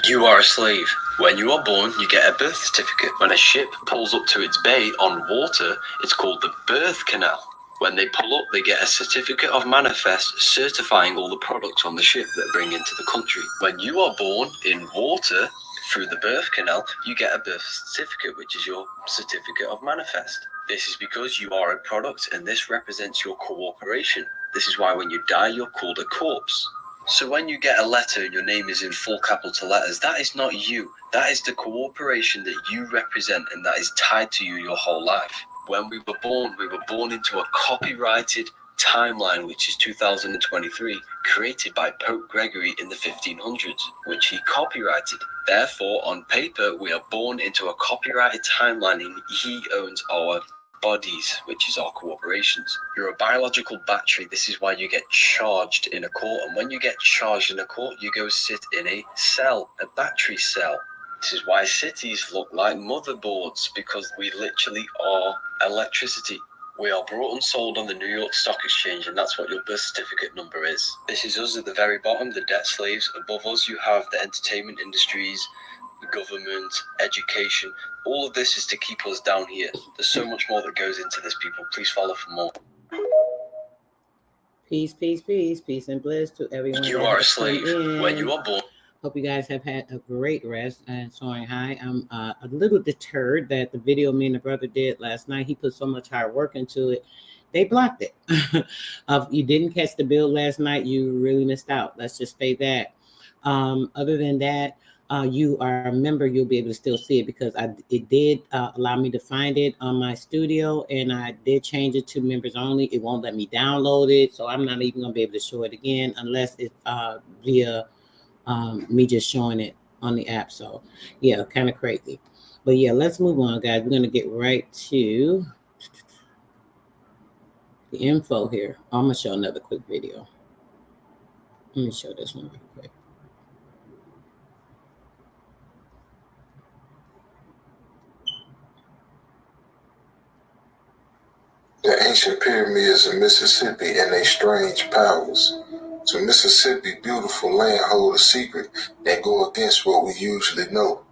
You are a slave. When you are born, you get a birth certificate. When a ship pulls up to its bay on water, it's called the birth canal. When they pull up, they get a certificate of manifest certifying all the products on the ship that bring into the country. When you are born in water, through the birth canal, you get a birth certificate, which is your certificate of manifest. This is because you are a product, and this represents your cooperation. This is why when you die, you're called a corpse. So when you get a letter and your name is in full capital letters, that is not you. That is the cooperation that you represent, and that is tied to you your whole life. When we were born into a copyrighted timeline, which is 2023, created by Pope Gregory in the 1500s, which he copyrighted. Therefore, on paper, we are born into a copyrighted timeline, and he owns our bodies, which is our corporations. You're a biological battery. This is why you get charged in a court, and when you get charged in a court, you go sit in a cell, a battery cell. This is why cities look like motherboards, because we literally are electricity. We are bought and sold on the New York Stock Exchange, and that's what your birth certificate number is. This is us at the very bottom, the debt slaves. Above us, you have the entertainment industries, government, education. All of this is to keep us down here. There's so much more that goes into this, people. Please follow for more. Peace, peace, peace, peace and bliss to everyone. You are a slave. When you are born. Hope you guys have had a great rest and soaring high. I'm a little deterred that the video me and the brother did last night, he put so much hard work into it. They blocked it. If you didn't catch the build last night, you really missed out. Let's just say that. Other than that, you are a member, you'll be able to still see it, because it did allow me to find it on my studio, and I did change it to members only. It won't let me download it, so I'm not even going to be able to show it again unless it's via me just showing it on the app. So yeah, kind of crazy. But yeah, let's move on, guys. We're going to get right to the info here. I'm going to show another quick video. Let me show this one real quick. The ancient pyramids of Mississippi and their strange powers. So Mississippi, beautiful land, hold a secret that go against what we usually know.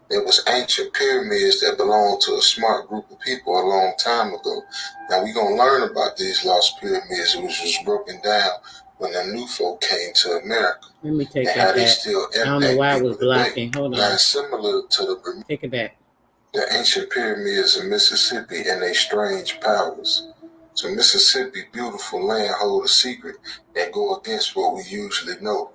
There was ancient pyramids that belonged to a smart group of people a long time ago. Now we're going to learn about these lost pyramids, which was broken down when the new folk came to America. Let me take and that how they back. still I don't know why I was blocking. Today. Hold on. Now, similar to the take it back. The ancient pyramids of Mississippi and their strange powers. So Mississippi, beautiful land, hold a secret that go against what we usually know.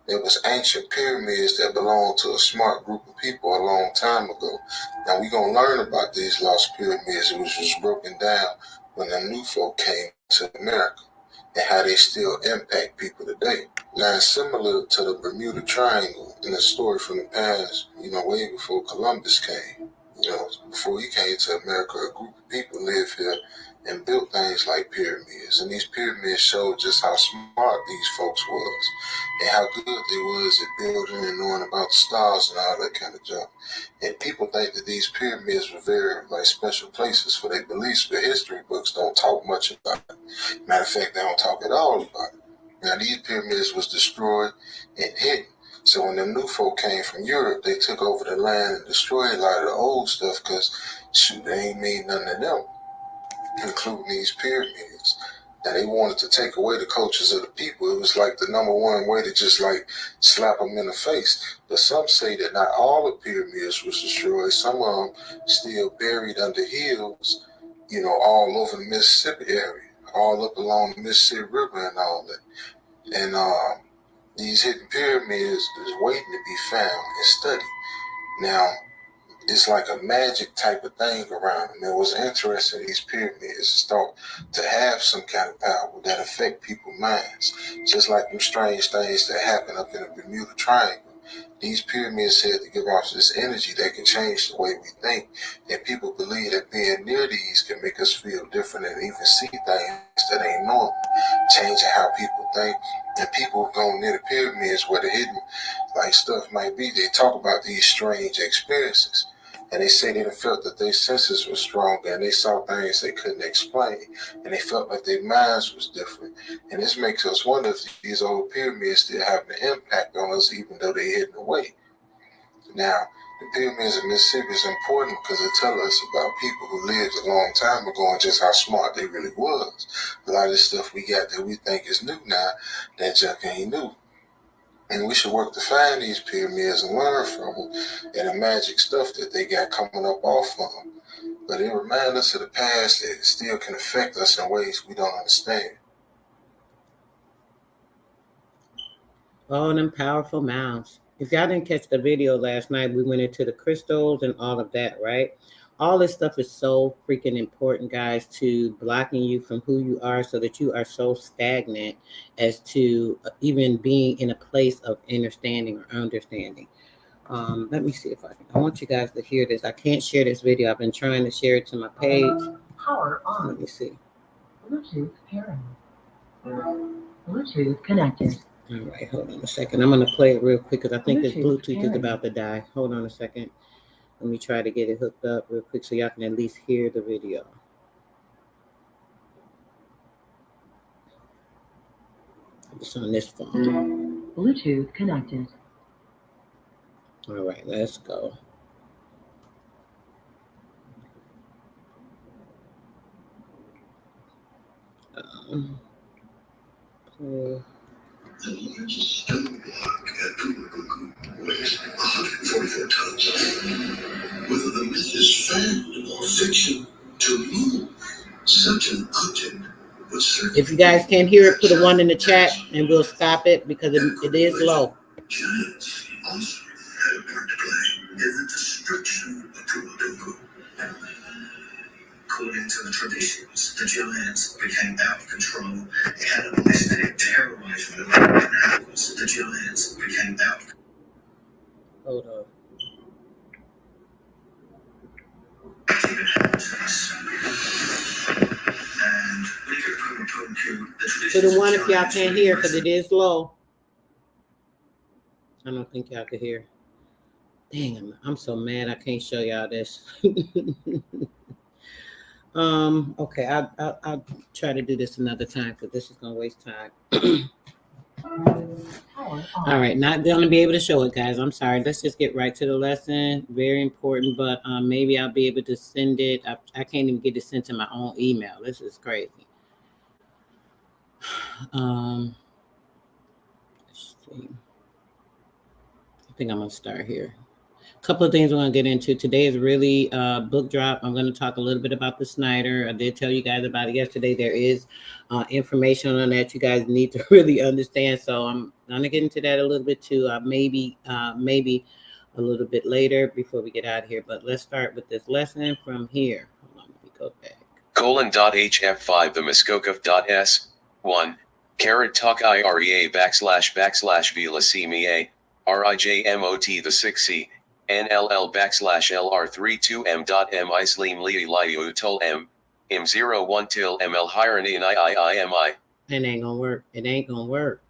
There was ancient pyramids that belonged to a smart group of people a long time ago. Now we're going to learn about these lost pyramids, which was broken down when the new folk came to America, and how they still impact people today. Now it's similar to the Bermuda Triangle in a story from the past, way before Columbus came. Before he came to America, a group of people lived here and built things like pyramids. And these pyramids showed just how smart these folks was and how good they was at building and knowing about the stars and all that kind of junk. And people think that these pyramids were very special places for their beliefs, but history books don't talk much about it. Matter of fact, they don't talk at all about it. Now these pyramids was destroyed and hidden. So when the new folk came from Europe, they took over the land and destroyed a lot of the old stuff because, they ain't mean nothing to them, including these pyramids. Now they wanted to take away the cultures of the people. It was like the number one way to just slap them in the face. But some say that not all the pyramids was destroyed. Some of them still buried under hills, all over the Mississippi area, all up along the Mississippi River and all that. And these hidden pyramids is waiting to be found and studied. Now, it's like a magic type of thing around them. And what's interesting, these pyramids is thought to have some kind of power that affect people's minds. Just like them strange things that happen up in the Bermuda Triangle. These pyramids said to give off this energy that can change the way we think. And people believe that being near these can make us feel different and even see things that ain't normal, changing how people think. And people go near the pyramids where the hidden stuff might be. They talk about these strange experiences. And they say they felt that their senses were stronger and they saw things they couldn't explain. And they felt like their minds was different. And this makes us wonder if these old pyramids still have an impact on us even though they're hidden away. Now, the pyramids of Mississippi is important because it tells us about people who lived a long time ago and just how smart they really was. A lot of this stuff we got that we think is new now, that junk ain't new. And we should work to find these pyramids and learn from them and the magic stuff that they got coming up off of them. But it reminds us of the past that it still can affect us in ways we don't understand. All them powerful mouths. If y'all didn't catch the video last night, we went into the crystals and all of that, right? All this stuff is so freaking important, guys, to blocking you from who you are so that you are so stagnant as to even being in a place of understanding or understanding. Let me see if I want you guys to hear this. I can't share this video. I've been trying to share it to my page. Power on. Let me see. Bluetooth pairing. Bluetooth connected. All right, hold on a second. I'm going to play it real quick because I think this Bluetooth is about to die. Hold on a second. Let me try to get it hooked up real quick so y'all can at least hear the video. It's on this phone. Bluetooth connected. All right, let's go. Play. The largest stone block at Pumapunku weighs 144 tons. Whether the myth is fact or fiction, to move such an object would certainly. If you guys can't hear it, put a 1 in the chat and we'll stop it because it is low. Giants also had a part to play in the destruction of Pumapunku. According to the traditions, the giants became out of control, cannibalistic, and terrorized the local inhabitants. The giants became out. Hold on. Inhabitants. And later Pumapunku, the traditions. Put a 1 if y'all can't hear because it is low. I don't think y'all can hear. Dang, I'm so mad I can't show y'all this. Okay, I'll try to do this another time because this is gonna waste time. All right, not gonna be able to show it, guys. I'm sorry. Let's just get right to the lesson. Very important, but maybe I'll be able to send it. I can't even get it sent to my own email. This is crazy. Let's see. I think I'm gonna start here. Couple of things we're going to get into. Today is really book drop. I'm going to talk a little bit about the Syder. I did tell you guys about it yesterday. There is information on that you guys need to really understand. So I'm going to get into that a little bit too. Maybe a little bit later before we get out of here. But let's start with this lesson from here. Hold on, let me go back. :HF5 the Muskoka.s 1 talk IREA / Vila CMEA RIJMOT the 6C NLL /LR32M.M Isleem Lii Liu Tol M M01 till ML Hirani and IIMI. It ain't gonna work. It ain't gonna work.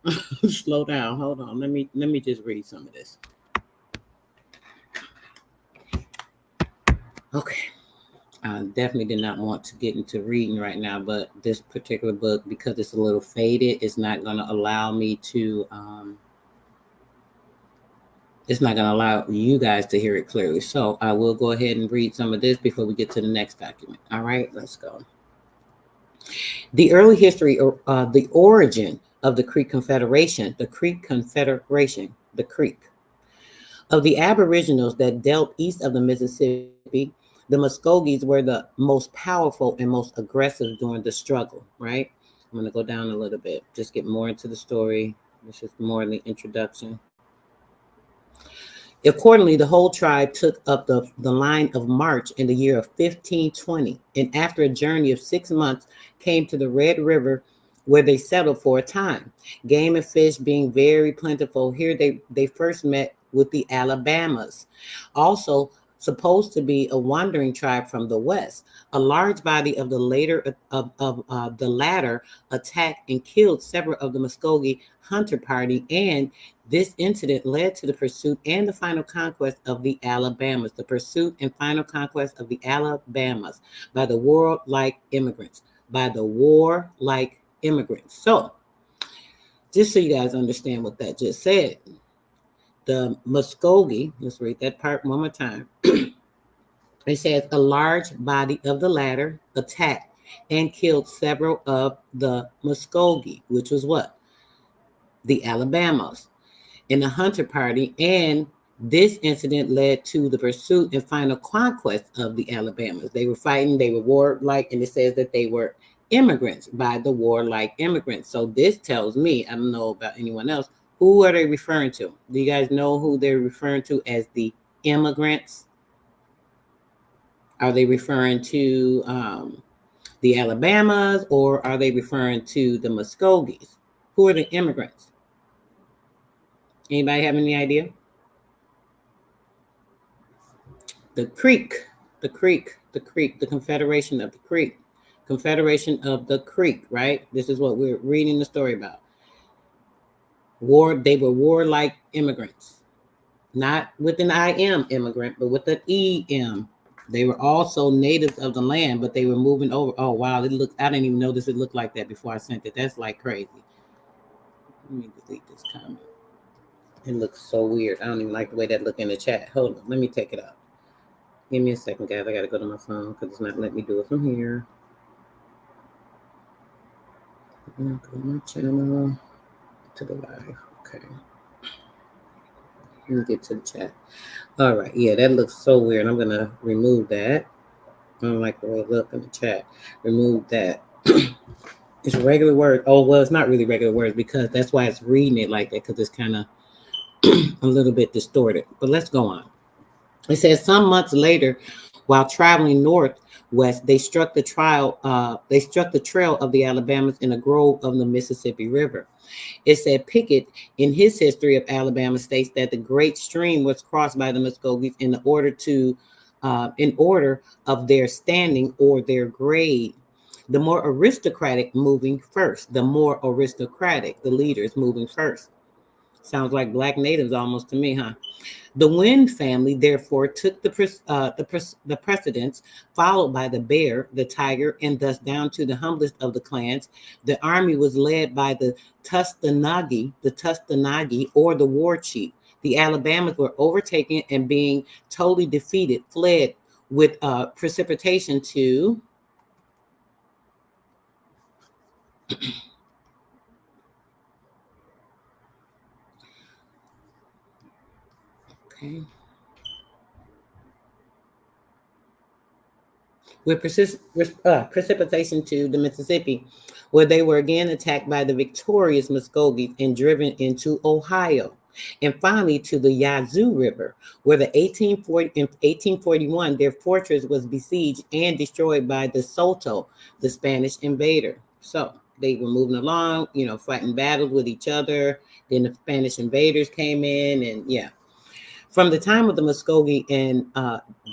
Slow down. Hold on. Let me just read some of this. Okay. I definitely did not want to get into reading right now, but this particular book, because it's a little faded, it's not gonna allow me to it's not going to allow you guys to hear it clearly. So I will go ahead and read some of this before we get to the next document. All right, let's go. The early history, the origin of the Creek Confederation, the Creek of the aboriginals that dealt east of the Mississippi. The Muskogees were the most powerful and most aggressive during the struggle, right? I'm going to go down a little bit, just get more into the story. This is more in the introduction. Accordingly, the whole tribe took up the line of march in the year of 1520, and after a journey of 6 months, came to the Red River, where they settled for a time. Game and fish being very plentiful, here they first met with the Alabamas, also supposed to be a wandering tribe from the west. A large body of the latter attacked and killed several of the Muskogee hunter party, and this incident led to the pursuit and the final conquest of the Alabamas. The pursuit and final conquest of the Alabamas by the warlike immigrants. So, just so you guys understand what that just said, The Muskogee, let's read that part one more time. It says a large body of the latter attacked and killed several of the Muskogee, which was what? The Alabamas, in the hunter party, and this incident led to the pursuit and final conquest of the Alabamas. They were fighting, they were warlike, and it says that they were immigrants by the warlike immigrants. So this tells me, I don't know about anyone else, who are they referring to? Do you guys know who they're referring to as the immigrants? Are they referring to the Alabamas, or are they referring to the Muskogees? Who are the immigrants? Anybody have any idea? The Creek, the Confederation of the Creek. Confederation of the Creek, right? This is what we're reading the story about. They were warlike immigrants. Not with an I-M immigrant, but with an E-M. They were also natives of the land, but they were moving over. Oh, wow. I didn't even notice it looked like that before I sent it. That's like crazy. Let me delete this comment. It looks so weird. I don't even like the way that looked in the chat. Hold on. Let me take it out. Give me a second, guys. I got to go to my phone because it's not letting me do it from here. Go to my channel. To the live. Okay. Let me get to the chat. All right. Yeah, that looks so weird. I'm going to remove that. I don't like the way it looks in the chat. Remove that. It's regular words. Oh, well, it's not really regular words because that's why it's reading it like that, because it's kind of a little bit distorted. But let's go on. It says some months later, while traveling northwest, they struck the trail of the Alabamas in a grove of the Mississippi River. It said Pickett, in his history of Alabama, states that the great stream was crossed by the Muskogees in order of their standing or their grade. The more aristocratic moving first. The more aristocratic, the leaders moving first. Sounds like black natives almost to me, huh? The Wind family, therefore, took the precedence, followed by the bear, the tiger, and thus down to the humblest of the clans. The army was led by the Tustanagi, or the war chief. The Alabamas were overtaken and being totally defeated, fled with precipitation to... Okay. With precipitation to the Mississippi, where they were again attacked by the victorious Muskogees and driven into Ohio, and finally to the Yazoo River, where in 1841 their fortress was besieged and destroyed by De Soto, the Spanish invader. So they were moving along, fighting battles with each other. Then the Spanish invaders came in, and yeah. From the time of the Muskogee, and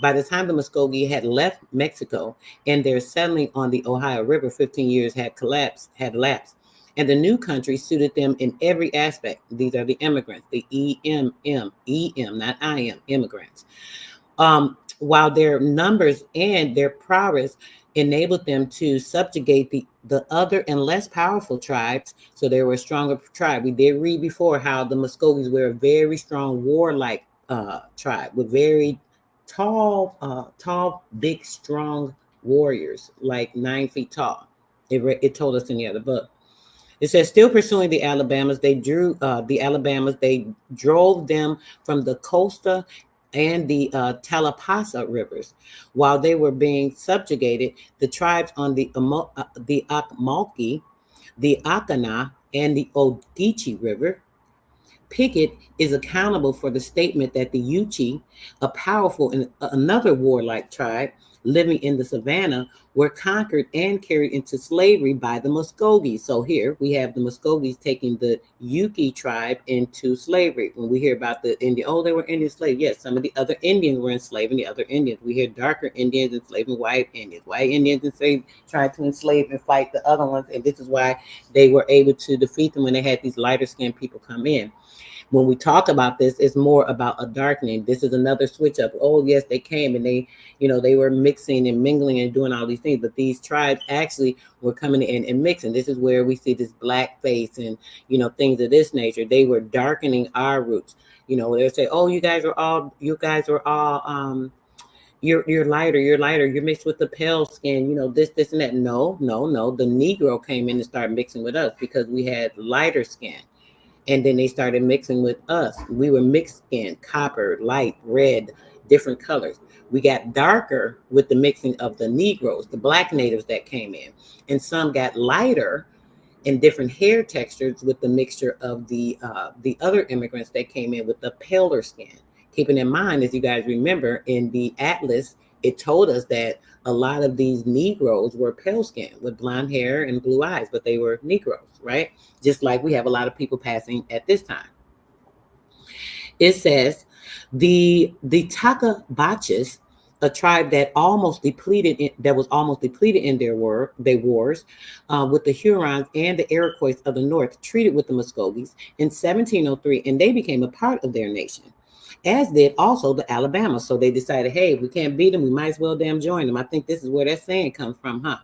by the time the Muskogee had left Mexico and their settling on the Ohio River, 15 years had elapsed, and the new country suited them in every aspect. These are the immigrants, the EM, not IM, immigrants. While their numbers and their prowess enabled them to subjugate the other and less powerful tribes, so they were a stronger tribe. We did read before how the Muskogees were a very strong warlike tribe with very tall, big, strong warriors, like 9 feet tall. It told us in the other book. It says, still pursuing the Alabamas, they drove them from the Costa and the Talapasa rivers. While they were being subjugated, the tribes on the Ocmulgee, the Akana, and the Ogeechee River. Pickett is accountable for the statement that the Yuchi, a powerful and another warlike tribe living in the savannah, were conquered and carried into slavery by the Muskogees. So here we have the Muskogees taking the Yuki tribe into slavery. When we hear about the Indian, they were Indian slaves. Yes, some of the other Indians were enslaving the other Indians. We hear darker Indians enslaving white Indians. White Indians tried to enslave and fight the other ones. And this is why they were able to defeat them when they had these lighter skinned people come in. when we talk about this, it's more about a darkening. This is another switch up. Oh, yes, they came and they, they were mixing and mingling and doing all these things, but these tribes actually were coming in and mixing. This is where we see this black face and, things of this nature. They were darkening our roots. They'll say, oh, you guys are all, you're lighter, you're mixed with the pale skin, this and that. No. The Negro came in and started mixing with us because we had lighter skin. And then they started mixing with us. We were mixed skin, copper, light, red, different colors. We got darker with the mixing of the Negroes, the black natives that came in. And some got lighter and different hair textures with the mixture of the other immigrants that came in with the paler skin. Keeping in mind, as you guys remember, in the Atlas, it told us that a lot of these Negroes were pale skin with blonde hair and blue eyes, but they were Negroes, right? Just like we have a lot of people passing at this time. It says the Takabaches, a tribe that was almost depleted in their wars, with the Hurons and the Iroquois of the North, treated with the Muskogees in 1703, and they became a part of their nation, as did also the Alabama. So they decided, hey, if we can't beat them, we might as well damn join them. I think this is where that saying comes from, huh?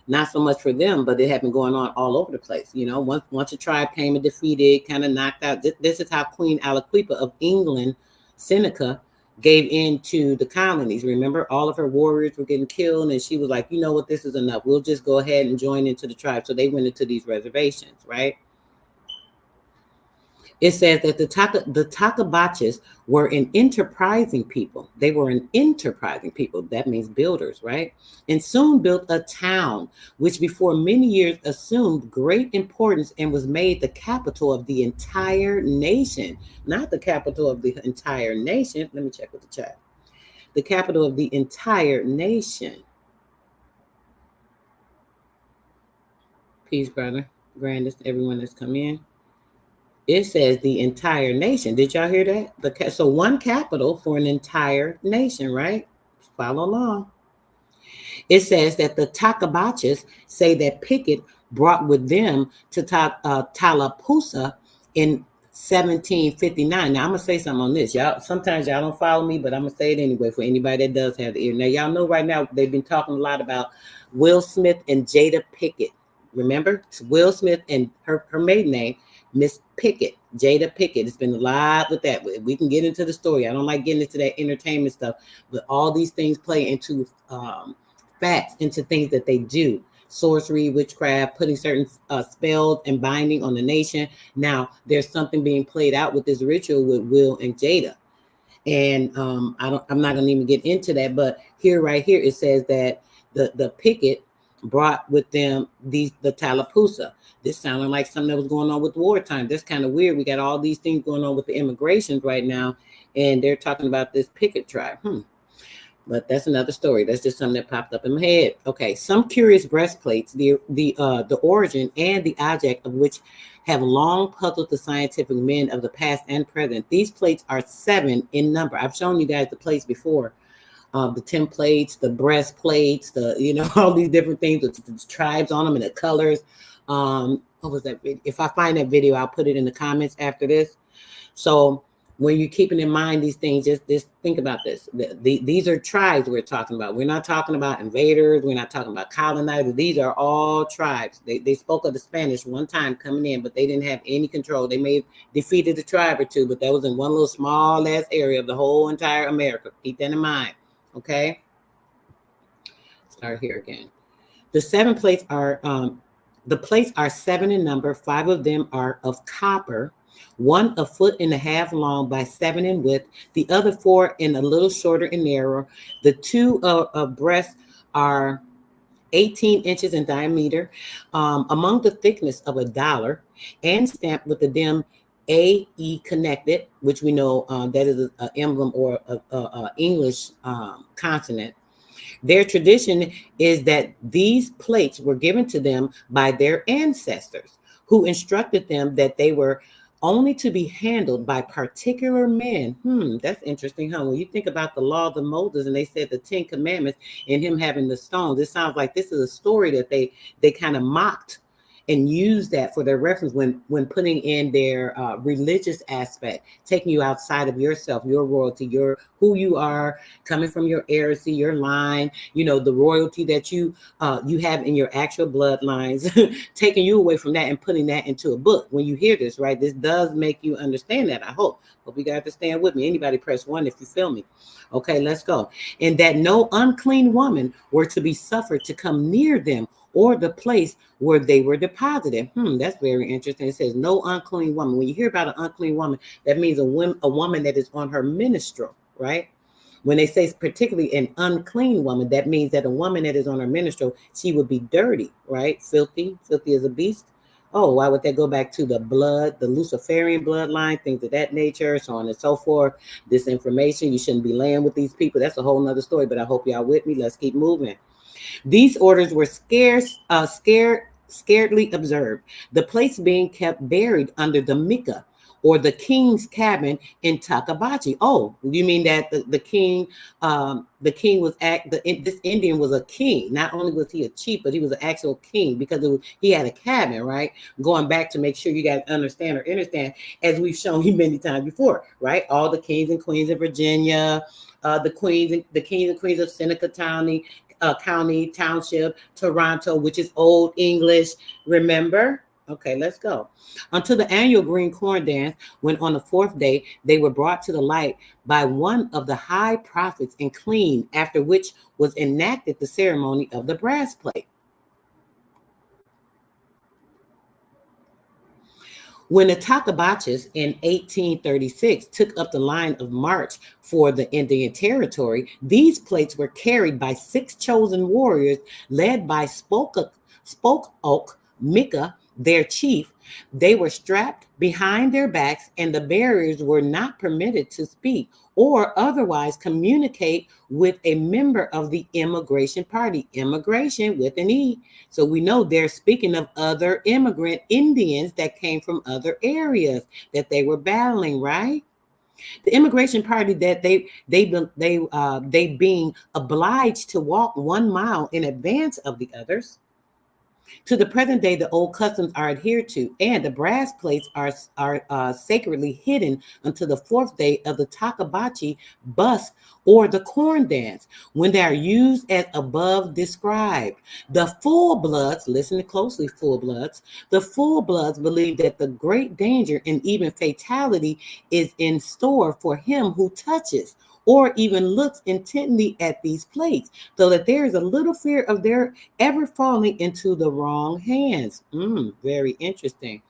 Not so much for them, but it had been going on all over the place. Once a tribe came and defeated, kind of knocked out. This is how Queen Aliquippa of England, Seneca, gave in to the colonies. Remember, all of her warriors were getting killed, and she was like, you know what, this is enough. We'll just go ahead and join into the tribe. So they went into these reservations, right? It says that the Takabaches were an enterprising people. They were an enterprising people. That means builders, right? And soon built a town, which before many years assumed great importance and was made the capital of the entire nation. Not the capital of the entire nation. Let me check with the chat. The capital of the entire nation. Peace, brother. Grandest, everyone that's come in. It says the entire nation. Did y'all hear that? So one capital for an entire nation, right? Follow along. It says that the Takabaches say that Pickett brought with them to Tallapoosa in 1759. Now, I'm going to say something on this. Y'all, sometimes y'all don't follow me, but I'm going to say it anyway for anybody that does have the ear. Now, y'all know right now they've been talking a lot about Will Smith and Jada Pickett. Remember? It's Will Smith and her maiden name, Miss Pickett, Jada Pickett. It's been a lot with that. We can get into the story. I don't like getting into that entertainment stuff, but all these things play into facts, into things that they do. Sorcery, witchcraft, putting certain spells and binding on the nation. Now, there's something being played out with this ritual with Will and Jada. And I'm not going to even get into that, but right here, it says that the Pickett brought with them the Tallapoosa. This sounded like something that was going on with wartime. That's kind of weird. We got all these things going on with the immigrations right now, and they're talking about this Pickett tribe. But that's another story. That's just something that popped up in my head. Okay, some curious breastplates, the origin and the object of which have long puzzled the scientific men of the past and present. These plates are 7 in number. I've shown you guys the plates before. The templates, the breastplates, all these different things with the tribes on them and the colors. What was that video? If I find that video, I'll put it in the comments after this. So when you're keeping in mind these things, just think about this. These are tribes we're talking about. We're not talking about invaders. We're not talking about colonizers. These are all tribes. They spoke of the Spanish one time coming in, but they didn't have any control. They may have defeated a tribe or two, but that was in one little small ass area of the whole entire America. Keep that in mind. Okay. Start here again. The 7 plates are the plates are 7 in number. 5 of them are of copper, 1 1.5 feet long by 7 in width. The other 4 in a little shorter and narrower. The 2 breasts are 18 inches in diameter, among the thickness of $1, and stamped with the dim AE connected, which we know that is an emblem or a English consonant. Their tradition is that these plates were given to them by their ancestors, who instructed them that they were only to be handled by particular men. That's interesting, huh? When you think about the laws of Moses and they said the 10 commandments and him having the stones, it sounds like this is a story that they kind of mocked and use that for their reference when putting in their religious aspect, taking you outside of yourself, your royalty, your who you are, coming from your heresy, your line, you know, the royalty that you have in your actual bloodlines, taking you away from that and putting that into a book. When you hear this, right, this does make you understand that. I hope you got to stand with me. Anybody press 1 if you feel me. Okay, let's go. And that no unclean woman were to be suffered to come near them or the place where they were deposited. That's very interesting. It says no unclean woman. When you hear about an unclean woman, that means a woman that is on her menstrual, right? When they say particularly an unclean woman, that means that a woman that is on her menstrual, she would be dirty, right? Filthy as a beast. Oh, why would that go back to the blood, the Luciferian bloodline, things of that nature, so on and so forth. This information, you shouldn't be laying with these people. That's a whole nother story, but I hope y'all with me. Let's keep moving. These orders were scaredly observed, the place being kept buried under the Mika, or the king's cabin in Takabachi. Oh, you mean that the king was this Indian was a king. Not only was he a chief, but he was an actual king because he had a cabin, right? Going back to make sure you guys understand, as we've shown you many times before, right? All the kings and queens of Virginia, the kings and queens of Seneca County, Township, Toronto, which is Old English. Remember? Okay, let's go. Until the annual green corn dance, when on the 4th day, they were brought to the light by one of the high prophets and clean, after which was enacted the ceremony of the brass plate. When the Takabachis in 1836 took up the line of march for the Indian Territory, these plates were carried by 6 chosen warriors led by Spoke Oak Mika, their chief. They were strapped behind their backs, and the bearers were not permitted to speak or otherwise communicate with a member of the immigration party. Immigration with an E. So we know they're speaking of other immigrant Indians that came from other areas that they were battling, right? The immigration party that they being obliged to walk 1 mile in advance of the others. To the present day, the old customs are adhered to, and the brass plates are sacredly hidden until the 4th day of the Takabachi bus or the corn dance, when they are used as above described. The full bloods, listen closely, the full bloods believe that the great danger and even fatality is in store for him who touches or even looks intently at these plates, so that there is a little fear of their ever falling into the wrong hands. Very interesting.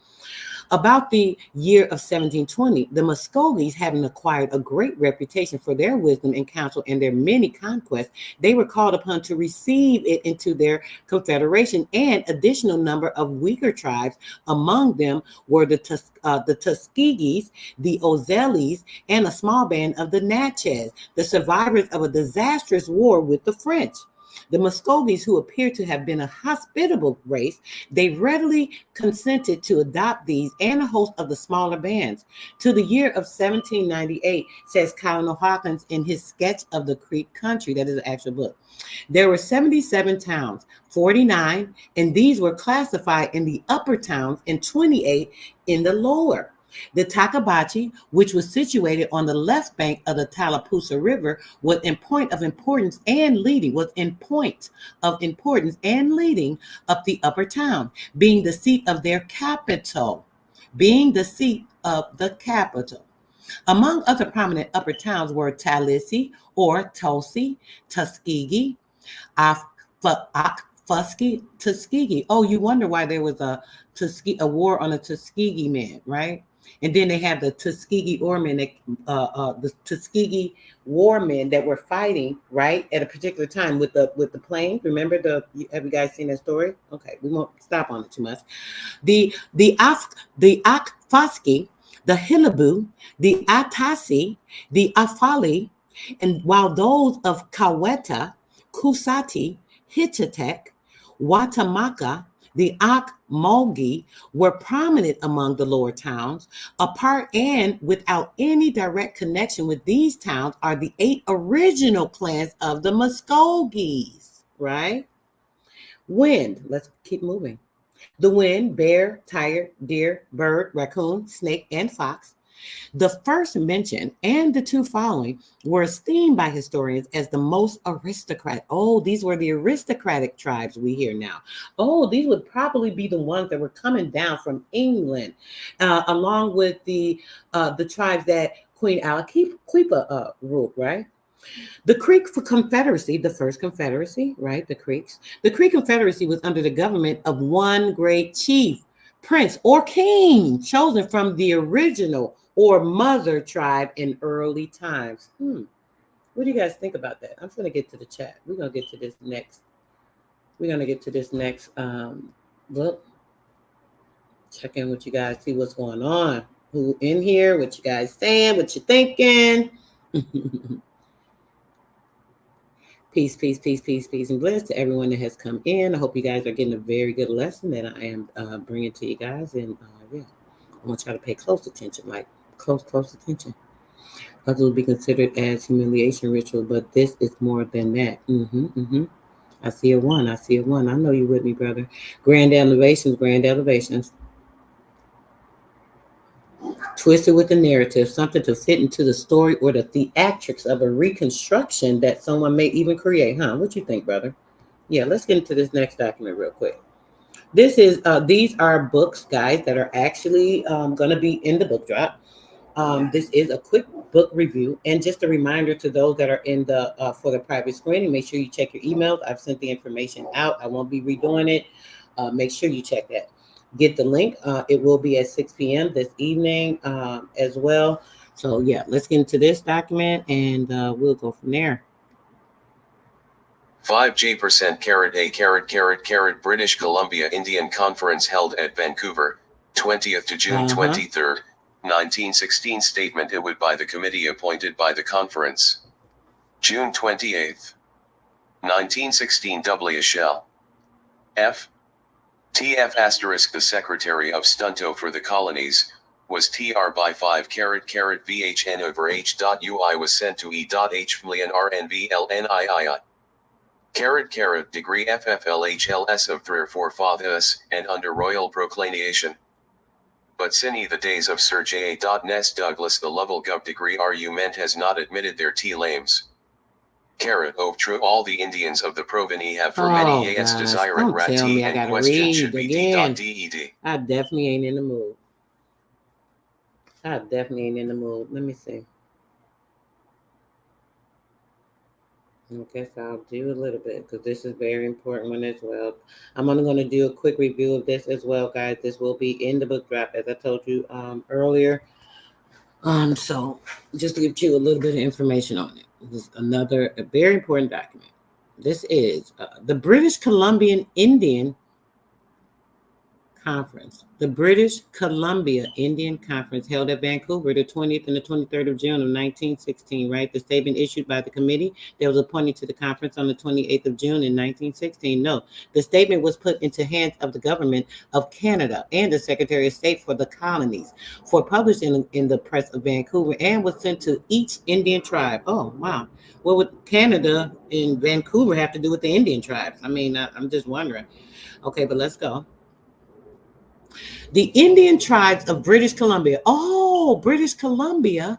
About the year of 1720, the Muskogees, having acquired a great reputation for their wisdom and counsel and their many conquests, they were called upon to receive it into their confederation, and additional number of weaker tribes. Among them were the Tuskegees, the Ozellis, and a small band of the Natchez, the survivors of a disastrous war with the French. The Muskogees, who appear to have been a hospitable race, they readily consented to adopt these and a host of the smaller bands. To the year of 1798, says Colonel Hawkins in his sketch of the Creek Country, that is an actual book, there were 77 towns, 49, and these were classified in the upper towns and 28 in the lower. The Takabachi, which was situated on the left bank of the Tallapoosa River, was in point of importance and leading up the upper town, being the seat of their capital. Among other prominent upper towns were Talisi or Tulsi, Tuskegee, Tuskegee. Oh, you wonder why there was a war on the Tuskegee men, right? And then they have the Tuskegee Warmen, the Tuskegee Warmen that were fighting, right, at a particular time with the planes. Remember have you guys seen that story? Okay, we won't stop on it too much. The Akfaski, the Hilabu, the Atasi, the Afali, and while those of Kaweta, Kusati, Hitchatek, Watamaka, the Akmogi were prominent among the lower towns. Apart and without any direct connection with these towns are the 8 original clans of the Muskogees, right? Let's keep moving. The wind, bear, tiger, deer, bird, raccoon, snake, and fox. The first mentioned and the two following were esteemed by historians as the most aristocratic. Oh, these were the aristocratic tribes we hear now. Oh, these would probably be the ones that were coming down from England, along with the tribes that Queen Aliquipa ruled, right? The Creek Confederacy, the first Confederacy, right? The Creeks. The Creek Confederacy was under the government of one great chief, prince, or king chosen from the original or mother tribe in early times. What do you guys think about that? I'm going to get to the chat. We're going to get to this next. We're going to get to this next look. Check in with you guys, see what's going on. Who in here? What you guys saying? What you thinking? Peace, peace, peace, peace, peace, and bliss to everyone that has come in. I hope you guys are getting a very good lesson that I am bringing to you guys. And yeah, I want y'all to pay close attention, like close attention. Others will be considered as humiliation ritual, but this is more than that. I see a one. I know you with me, brother. Grand elevations. Twisted with the narrative, something to fit into the story or the theatrics of a reconstruction that someone may even create. What you think, brother? Yeah, let's get into this next document real quick. These are books, guys, that are actually going to be in the book drop. This is a quick book review, and just a reminder to those that are in the for the private screening, make sure you check your emails. I've sent the information out. I won't be redoing it. Make sure you check that. Get the link. It will be at 6 p.m. this evening as well. So yeah, let's get into this document, and we'll go from there. 5G% A British Columbia Indian Conference held at Vancouver, 20th to June 23rd, 1916 statement issued by the committee appointed by the conference. June 28th, 1916 W. Shell. F. TF *, the Secretary of Stunto for the Colonies, was TR by 5 VHN over H.UI was sent to E.H million RNVLNII. Degree FFLHLS of 3 or 4 fathers, and under royal proclamation. But since the days of Sir J. Ness Douglas the Lovell Gov degree argument has not admitted their T-lames. Of true all the Indians of the Proveny have for many years desired Rati and question should be D.D. I definitely ain't in the mood. Let me see. I guess I'll do a little bit because this is very important one as well. I'm only going to do a quick review of this as well, guys. This will be in the book drop, as I told you earlier. So just to give you a little bit of information on it. This is another very important document. This is the British Columbian Indian Conference. The British Columbia Indian Conference held at Vancouver the 20th and the 23rd of June of 1916, right? The statement issued by the committee that was appointed to the conference on the 28th of June in 1916. No, the statement was put into hands of the government of Canada and the Secretary of State for the colonies for published in the press of Vancouver and was sent to each Indian tribe. Oh, wow. What would Canada and Vancouver have to do with the Indian tribes? I mean, I'm just wondering. Okay, but let's go. The Indian tribes of British Columbia. Oh, British Columbia.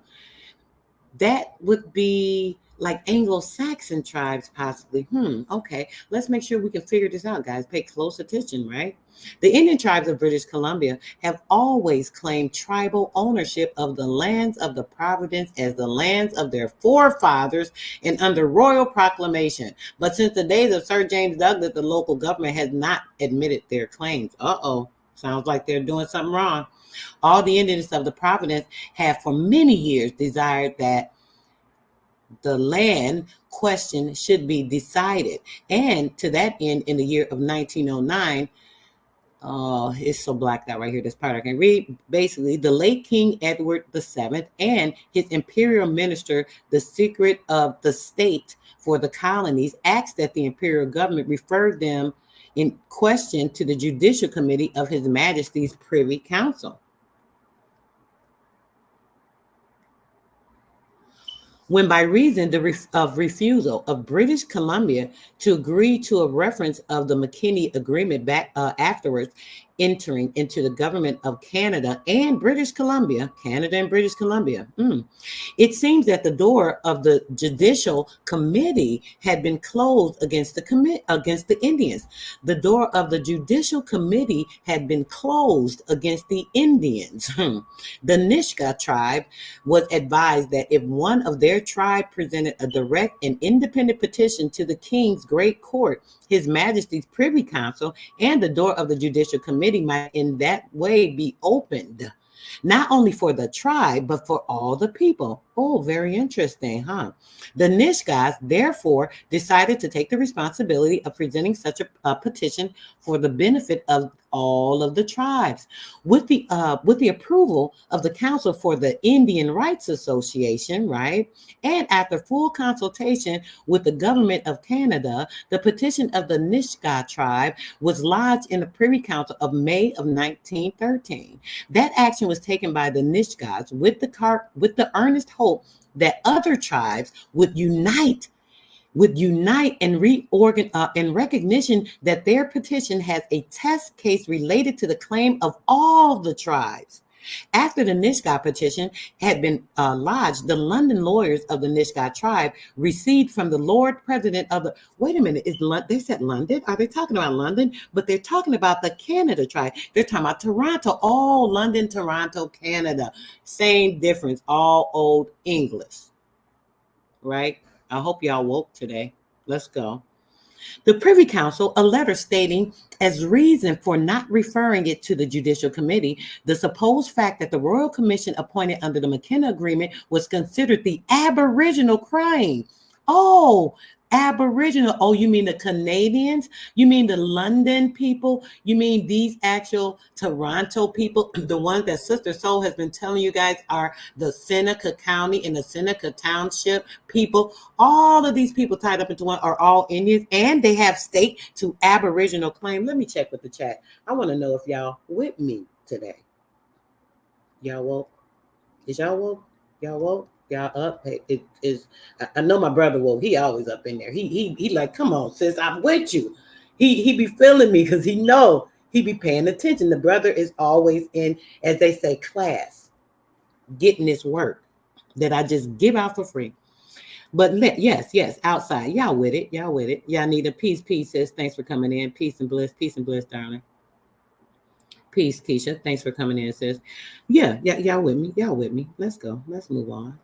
That would be like Anglo-Saxon tribes, possibly. Okay. Let's make sure we can figure this out, guys. Pay close attention, right? The Indian tribes of British Columbia have always claimed tribal ownership of the lands of the Providence as the lands of their forefathers and under royal proclamation. But since the days of Sir James Douglas, the local government has not admitted their claims. Sounds like they're doing something wrong. All the Indians of the Providence have for many years desired that the land question should be decided. And to that end, in the year of 1909, it's so blacked out right here, this part I can read. Basically, the late King Edward VII and his imperial minister, the Secret of the State for the Colonies, asked that the imperial government refer them in question to the Judicial Committee of His Majesty's Privy Council. when by reason of refusal of British Columbia to agree to a reference of the McKinney Agreement back afterwards, entering into the government of Canada and British Columbia, it seems that the door of the Judicial Committee had been closed against the Indians. The door of the Judicial Committee had been closed against the Indians. The Nisga'a tribe was advised that if one of their tribe presented a direct and independent petition to the King's Great Court, His Majesty's Privy Council, and the door of the Judicial Committee might in that way be opened, not only for the tribe, but for all the people. Oh, very interesting, huh? The Nisga'a, therefore, decided to take the responsibility of presenting such a petition for the benefit of all of the tribes. With the approval of the Council for the Indian Rights Association, right? And after full consultation with the government of Canada, the petition of the Nisga'a tribe was lodged in the Privy Council of May of 1913. That action was taken by the Nisga'a with the earnest hope that other tribes would unite and reorganize in recognition that their petition has a test case related to the claim of all the tribes. After the Nisga'a petition had been lodged, the London lawyers of the Nisga'a tribe received from the Lord President of the, wait a minute, they said London? Are they talking about London? But they're talking about the Canada tribe. They're talking about Toronto, all London, Toronto, Canada. Same difference, all old English, right? I hope y'all woke today. Let's go. The Privy Council, a letter stating as reason for not referring it to the Judicial Committee, the supposed fact that the Royal Commission appointed under the McKenna Agreement was considered the aboriginal crime. Oh, aboriginal. Oh, you mean the Canadians? You mean the London people? You mean these actual Toronto people? The ones that Sister Soul has been telling you guys are the Seneca County and the Seneca Township people. All of these people tied up into one are all Indians, and they have state to aboriginal claim. Let me check with the chat. I want to know if y'all with me today. Y'all woke? Is y'all woke? Y'all woke? Y'all up? Hey, it is. I know my brother woke. He always up in there. He like, come on, sis, I'm with you. He be feeling me because he know he be paying attention. The brother is always in, as they say, class, getting this work that I just give out for free. But yes, outside. Y'all with it. Y'all need a peace, sis. Thanks for coming in. Peace and bliss, darling. Peace, Keisha. Thanks for coming in, sis. Yeah, y'all with me. Let's go. Let's move on.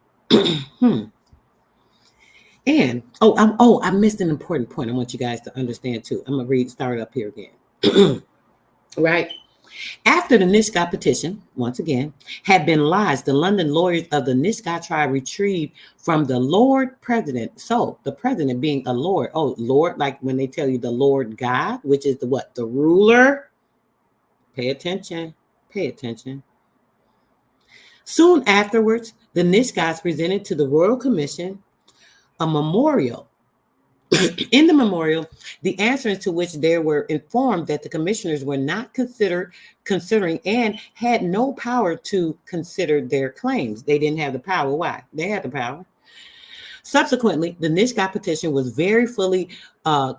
And I missed an important point. I want you guys to understand too. I'm gonna start up here again. Right after the Nisga'a petition, once again, had been lodged, the London lawyers of the Nisga'a tribe retrieved from the Lord President. So the president being a lord. Oh, Lord, like when they tell you the Lord God, which is the ruler. Pay attention. Soon afterwards, the Nisga'a presented to the Royal Commission a memorial. In the memorial, the answers to which they were informed that the commissioners were not considering and had no power to consider their claims. They didn't have the power. Why? They had the power. Subsequently, the Nisga'a petition was very fully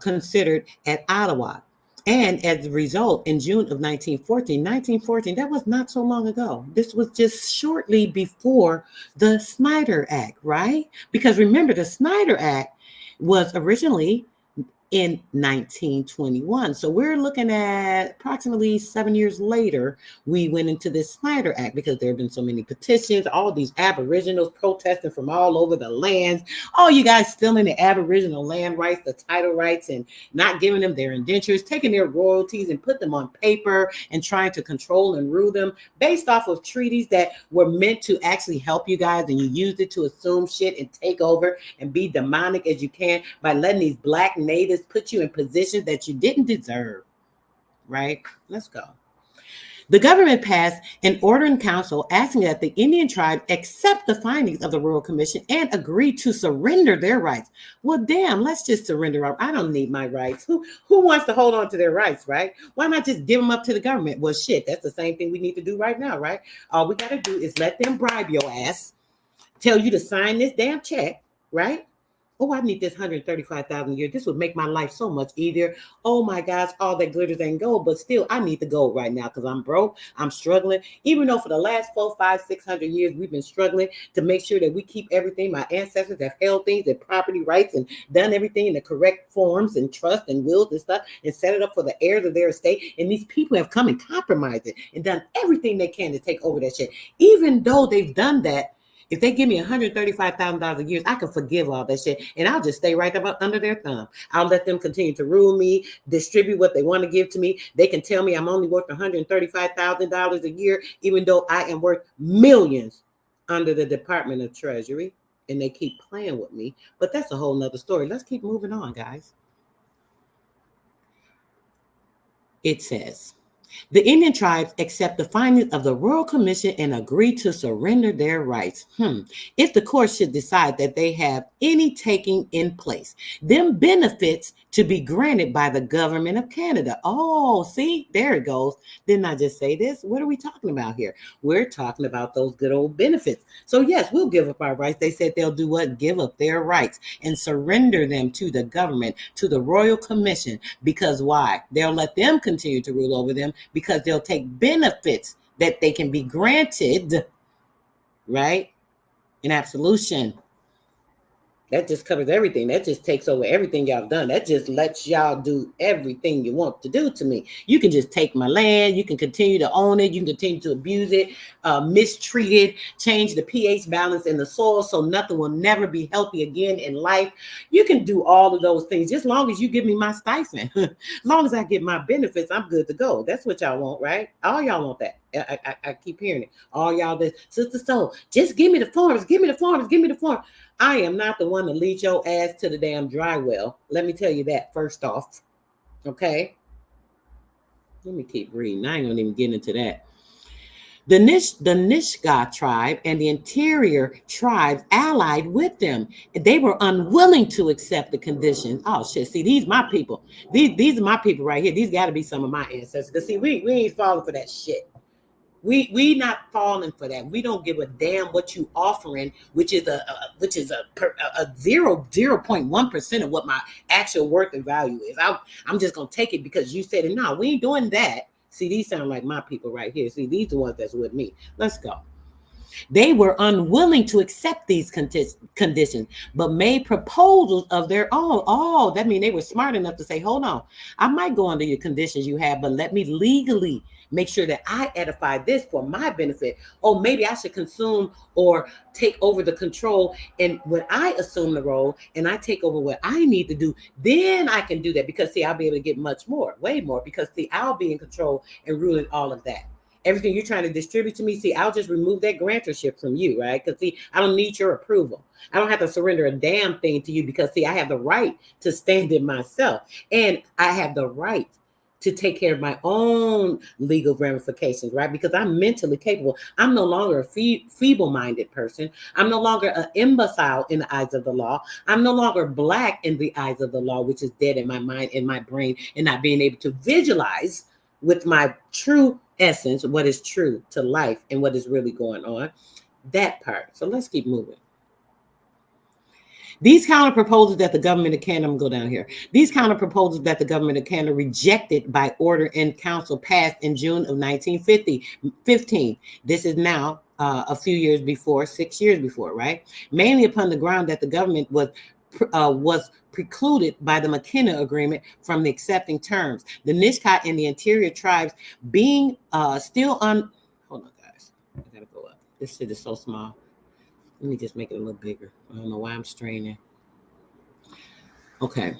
considered at Ottawa. And as a result, in June of 1914, that was not so long ago. This was just shortly before the Syder Act, right? Because remember, the Syder Act was originally in 1921. So we're looking at approximately 7 years later, we went into this Syder Act because there have been so many petitions, all these aboriginals protesting from all over the lands. Oh, you guys stealing the aboriginal land rights, the title rights, and not giving them their indentures, taking their royalties and put them on paper and trying to control and rule them based off of treaties that were meant to actually help you guys, and you used it to assume shit and take over and be demonic as you can by letting these black natives put you in positions that you didn't deserve, right? Let's go. The government passed an order in council asking that the Indian tribe accept the findings of the Royal Commission and agree to surrender their rights. Well, damn, let's just surrender. I don't need my rights. Who wants to hold on to their rights, right? Why not just give them up to the government? Well, shit, that's the same thing we need to do right now, right? All we got to do is let them bribe your ass, tell you to sign this damn check, right? Oh, I need this 135,000 a year. This would make my life so much easier. Oh my gosh, all that glitters ain't gold, but still, I need the gold right now because I'm broke. I'm struggling. Even though for the last 400, 500, 600 years, we've been struggling to make sure that we keep everything. My ancestors have held things and property rights and done everything in the correct forms and trust and wills and stuff and set it up for the heirs of their estate. And these people have come and compromised it and done everything they can to take over that shit. Even though they've done that, if they give me $135,000 a year, I can forgive all that shit, and I'll just stay right there under their thumb. I'll let them continue to rule me, distribute what they want to give to me. They can tell me I'm only worth $135,000 a year, even though I am worth millions under the Department of Treasury, and they keep playing with me. But that's a whole nother story. Let's keep moving on, guys. It says, the Indian tribes accept the findings of the Royal Commission and agree to surrender their rights. If the court should decide that they have any taking in place, them benefits to be granted by the government of Canada. Oh, see, there it goes. Didn't I just say this? What are we talking about here? We're talking about those good old benefits. So yes, we'll give up our rights. They said they'll do what? Give up their rights and surrender them to the government, to the Royal Commission. Because why? They'll let them continue to rule over them because they'll take benefits that they can be granted, right? In absolution. That just covers everything. That just takes over everything y'all done. That just lets y'all do everything you want to do to me. You can just take my land. You can continue to own it. You can continue to abuse it, mistreat it, change the pH balance in the soil so nothing will never be healthy again in life. You can do all of those things just as long as you give me my stipend. As long as I get my benefits, I'm good to go. That's what y'all want, right? All y'all want that. I keep hearing it. All y'all that Sister Soul, just give me the forms. Give me the forms. Give me the form. I am not the one to lead your ass to the damn dry well. Let me tell you that first off. Okay. Let me keep reading. I ain't gonna even get into that. The Nisga'a tribe and the interior tribes allied with them. They were unwilling to accept the conditions. Oh shit! See, these my people. These are my people right here. These got to be some of my ancestors. Cause see, we ain't falling for that shit. We not falling for that. We don't give a damn what you offering, which is a 0.1% of what my actual worth and value is. I'm just gonna take it because you said it. No, we ain't doing that. See, these sound like my people right here. See, these are the ones that's with me. Let's go. They were unwilling to accept these conditions, but made proposals of their own. Oh, that means they were smart enough to say, hold on, I might go under your conditions you have, but let me legally make sure that I edify this for my benefit. Or maybe I should consume or take over the control. And when I assume the role and I take over what I need to do, then I can do that because see, I'll be able to get much more, way more, because see, I'll be in control and ruling all of that. Everything you're trying to distribute to me, see, I'll just remove that grantorship from you, right? Because see, I don't need your approval. I don't have to surrender a damn thing to you because see, I have the right to stand in myself. And I have the right to take care of my own legal ramifications, right? Because I'm mentally capable. I'm no longer a feeble-minded person. I'm no longer an imbecile in the eyes of the law. I'm no longer black in the eyes of the law, which is dead in my mind, in my brain, and not being able to visualize with my true essence what is true to life and what is really going on. That part. So let's keep moving. These counter proposals that the government of Canada, I'm going to go down here. These counter proposals that the government of Canada rejected by order in council passed in June of 1915. This is now a few years before, 6 years before, right? Mainly upon the ground that the government was precluded by the McKenna Agreement from the accepting terms. The Nisga'a and the interior tribes being still on. Hold on, guys. I gotta go up. This shit is so small. Let me just make it a little bigger. I don't know why I'm straining. Okay.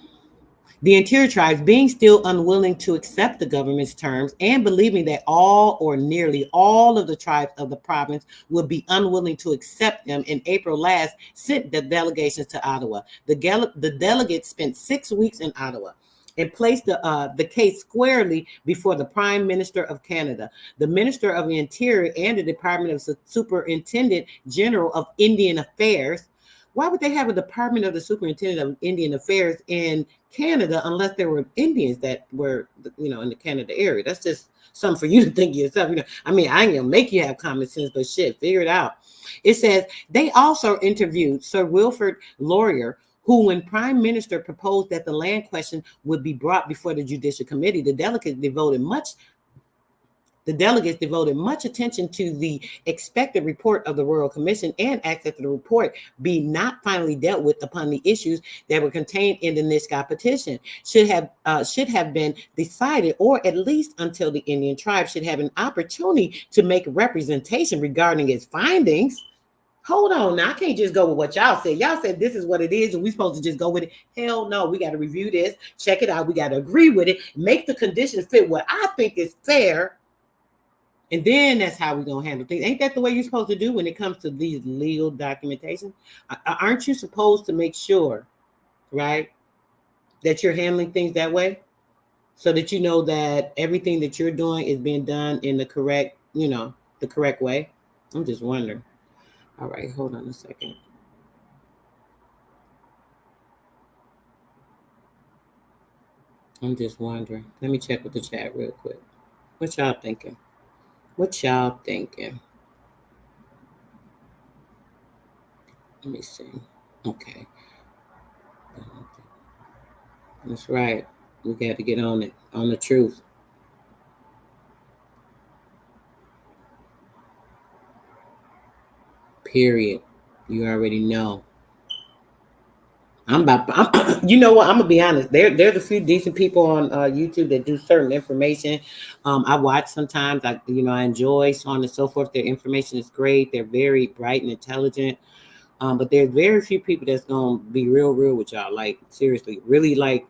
The interior tribes being still unwilling to accept the government's terms and believing that all or nearly all of the tribes of the province would be unwilling to accept them, in April last sent the delegations to Ottawa. The delegates spent 6 weeks in Ottawa and placed the case squarely before the Prime Minister of Canada, the Minister of the Interior, and the Department of Superintendent General of Indian Affairs. Why would they have a Department of the Superintendent of Indian Affairs in Canada unless there were Indians that were, in the Canada area? That's just something for you to think of yourself. I mean, I ain't gonna make you have common sense, but shit, figure it out. It says they also interviewed Sir Wilfrid Laurier, who, when Prime Minister proposed that the land question would be brought before the Judicial Committee, the delegates devoted much attention to the expected report of the Royal Commission and asked that the report be not finally dealt with upon the issues that were contained in the Nisga'a petition should have been decided, or at least until the Indian tribe should have an opportunity to make representation regarding its findings. Hold on, now I can't just go with what y'all said. Y'all said this is what it is, and we're supposed to just go with it. Hell no, we got to review this, check it out. We got to agree with it, make the conditions fit what I think is fair. And then that's how we're going to handle things. Ain't that the way you're supposed to do when it comes to these legal documentation? Aren't you supposed to make sure, right, that you're handling things that way so that you know that everything that you're doing is being done in the correct, the correct way? I'm just wondering. All right, hold on a second. I'm just wondering. Let me check with the chat real quick. What y'all thinking? What y'all thinking? Let me see. Okay. That's right. We got to get on it, on the truth. Period. You already know. You know what? I'm gonna be honest. There's a few decent people on YouTube that do certain information. I watch sometimes. I enjoy, so on and so forth. Their information is great. They're very bright and intelligent. But there's very few people that's gonna be real with y'all. Like seriously, really like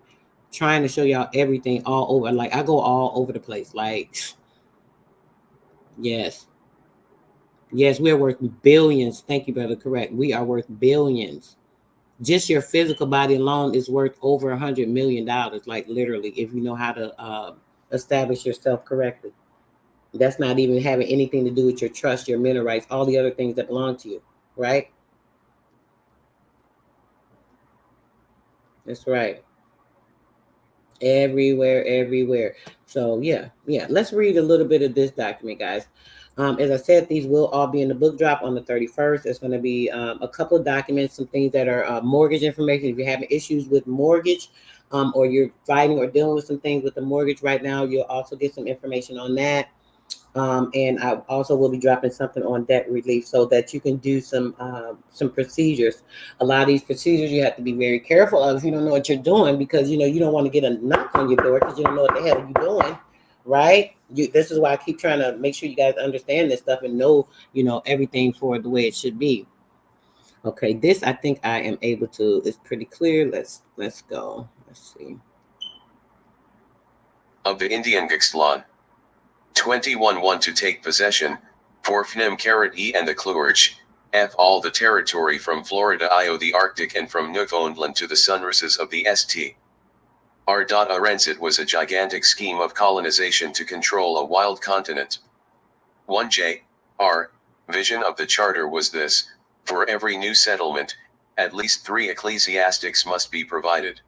trying to show y'all everything all over. Like I go all over the place. Like yes, we're worth billions. Thank you, brother. Correct. We are worth billions. Just your physical body alone is worth over $100 million. Like literally, if you know how to establish yourself correctly. That's not even having anything to do with your trust, your mineral rights, all the other things that belong to you, right? That's right. Everywhere. So yeah. Let's read a little bit of this document, guys. As I said, these will all be in the book drop on the 31st. There's going to be a couple of documents, some things that are mortgage information. If you're having issues with mortgage, or you're fighting or dealing with some things with the mortgage right now, you'll also get some information on that. And I also will be dropping something on debt relief so that you can do some procedures. A lot of these procedures you have to be very careful of if you don't know what you're doing, because you don't want to get a knock on your door because you don't know what the hell you're doing, right? This is why I keep trying to make sure you guys understand this stuff and know everything for the way it should be. Okay, this I think I am able to. It's pretty clear. Let's go. Let's see. Of the Indian Gixtlan. 21 to take possession, Forfnim E and the Kluarch, F all the territory from Florida Io the Arctic and from Newfoundland to the sunrises of the St. Arenset was a gigantic scheme of colonization to control a wild continent. 1J. R. Vision of the charter was this: for every new settlement, at least 3 ecclesiastics must be provided.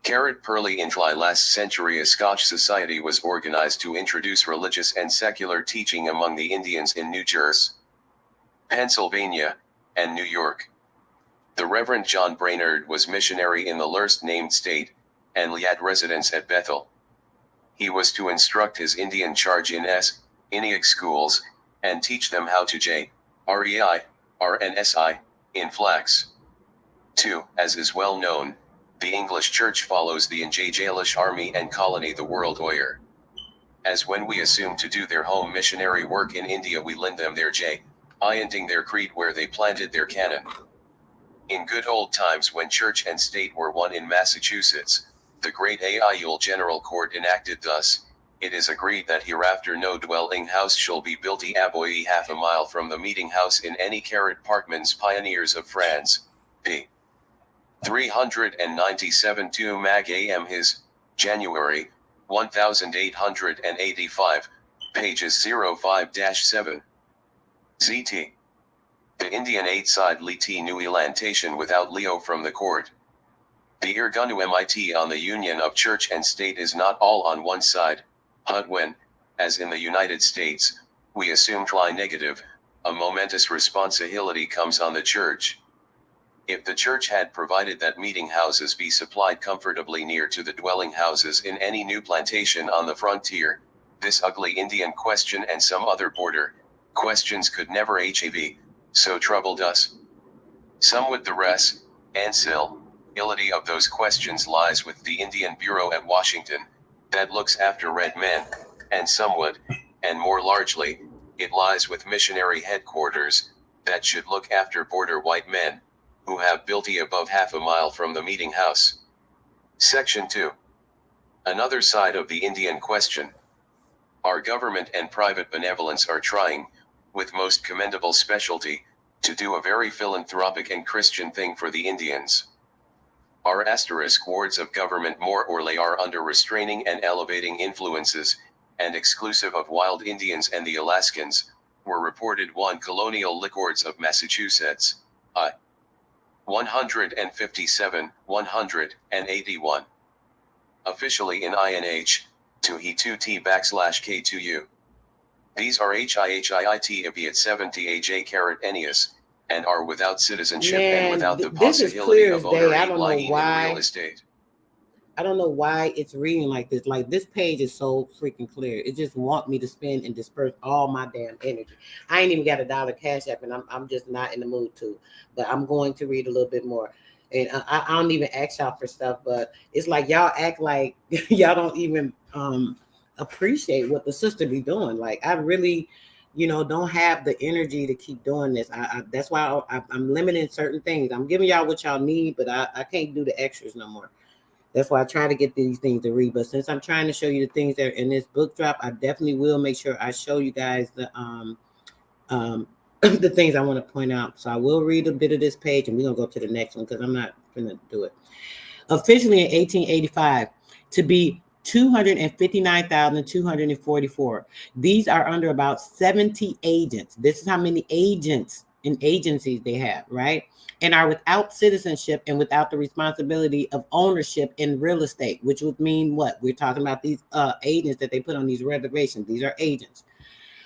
Early in the last century a Scotch society was organized to introduce religious and secular teaching among the Indians in New Jersey, Pennsylvania, and New York. The Reverend John Brainerd was missionary in the last named state, and had residence at Bethel. He was to instruct his Indian charge in Iniak schools, and teach them how to rei, rnsi, in flax. 2. As is well known, the English Church follows the English Army and Colony the world o'er. As when we assume to do their home missionary work in India we lend them their ending their creed where they planted their cannon. In good old times when church and state were one in Massachusetts, the great Ayul General Court enacted thus: it is agreed that hereafter no dwelling house shall be built aboy half a mile from the meeting house in any Parkman's Pioneers of France, p. 397 to Mag AM his, January, 1885, pages 05-7. ZT. The Indian 8-side Liti Nui Lantation without Leo from the court. The Irgunu MIT on the union of church and state is not all on one side, but when, as in the United States, we assume negative, a momentous responsibility comes on the church. If the church had provided that meeting houses be supplied comfortably near to the dwelling houses in any new plantation on the frontier, this ugly Indian question and some other border questions could never have so troubled us. Somewhat the responsibility of those questions lies with the Indian Bureau at Washington, that looks after red men, and somewhat, and more largely, it lies with missionary headquarters, that should look after border white men, who have built above half a mile from the meeting house. Section 2. Another side of the Indian question. Our government and private benevolence are trying, with most commendable specialty, to do a very philanthropic and Christian thing for the Indians. Our * wards of government more or less are under restraining and elevating influences, and exclusive of wild Indians and the Alaskans, were reported 1 Colonial Licords of Massachusetts, I. 157, 181. Officially in INH, 2He2T\K2U. These are HIHIIT Ibiat 70 AJ Ennius, and are without citizenship and without the this is possibility clear of as day. I ownership don't know lying in why. real estate. I don't know why it's reading like this. Like, this page is so freaking clear. It just want me to spend and disperse all my damn energy. I ain't even got $1 cash app, and I'm just not in the mood to. But I'm going to read a little bit more. And I don't even ask y'all for stuff, but it's like y'all act like y'all don't even appreciate what the sister be doing. Like, I really, don't have the energy to keep doing this. That's why I'm limiting certain things. I'm giving y'all what y'all need, but I can't do the extras no more. That's why I try to get these things to read. But since I'm trying to show you the things that are in this book drop, I definitely will make sure I show you guys the the things I want to point out. So I will read a bit of this page, and we're gonna go to the next one because I'm not gonna do it. Officially in 1885, to be 259,244. These are under about 70 agents. This is how many agents and agencies they have, right? And are without citizenship and without the responsibility of ownership in real estate, which would mean what? We're talking about these agents that they put on these reservations. These are agents.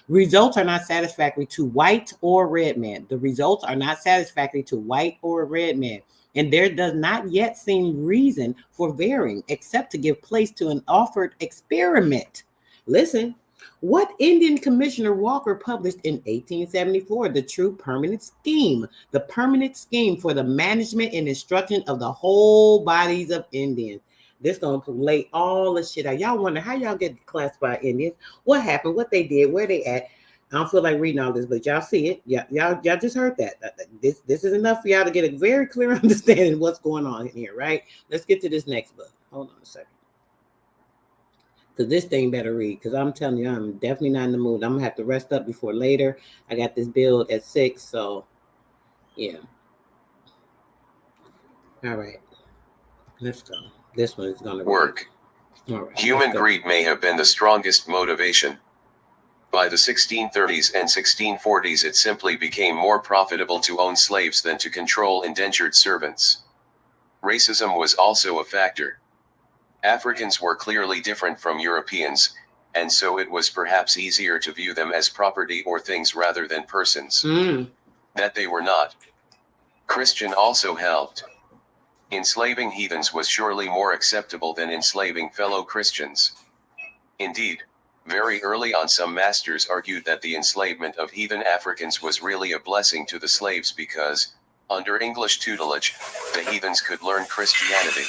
Results are not satisfactory to white or red men. The results are not satisfactory to white or red men. And there does not yet seem reason for varying, except to give place to an offered experiment. Listen, what Indian Commissioner Walker published in 1874, the true permanent scheme, the permanent scheme for the management and instruction of the whole bodies of Indians. This gonna lay all the shit out. Y'all wonder how y'all get classified Indians, what happened, what they did, where they at. I don't feel like reading all this, but y'all see it. Yeah, y'all just heard that. This is enough for y'all to get a very clear understanding of what's going on in here, right? Let's get to this next book. Hold on a second. Because this thing better read, because I'm telling you, I'm definitely not in the mood. I'm going to have to rest up before later. I got this build at 6, so yeah. All right. Let's go. This one is going to work. All right. Human greed may have been the strongest motivation. By the 1630s and 1640s, it simply became more profitable to own slaves than to control indentured servants. Racism was also a factor. Africans were clearly different from Europeans, and so it was perhaps easier to view them as property or things rather than persons. That they were not. Christian also helped. Enslaving heathens was surely more acceptable than enslaving fellow Christians. Indeed, very early on some masters argued that the enslavement of heathen Africans was really a blessing to the slaves because, under English tutelage, the heathens could learn Christianity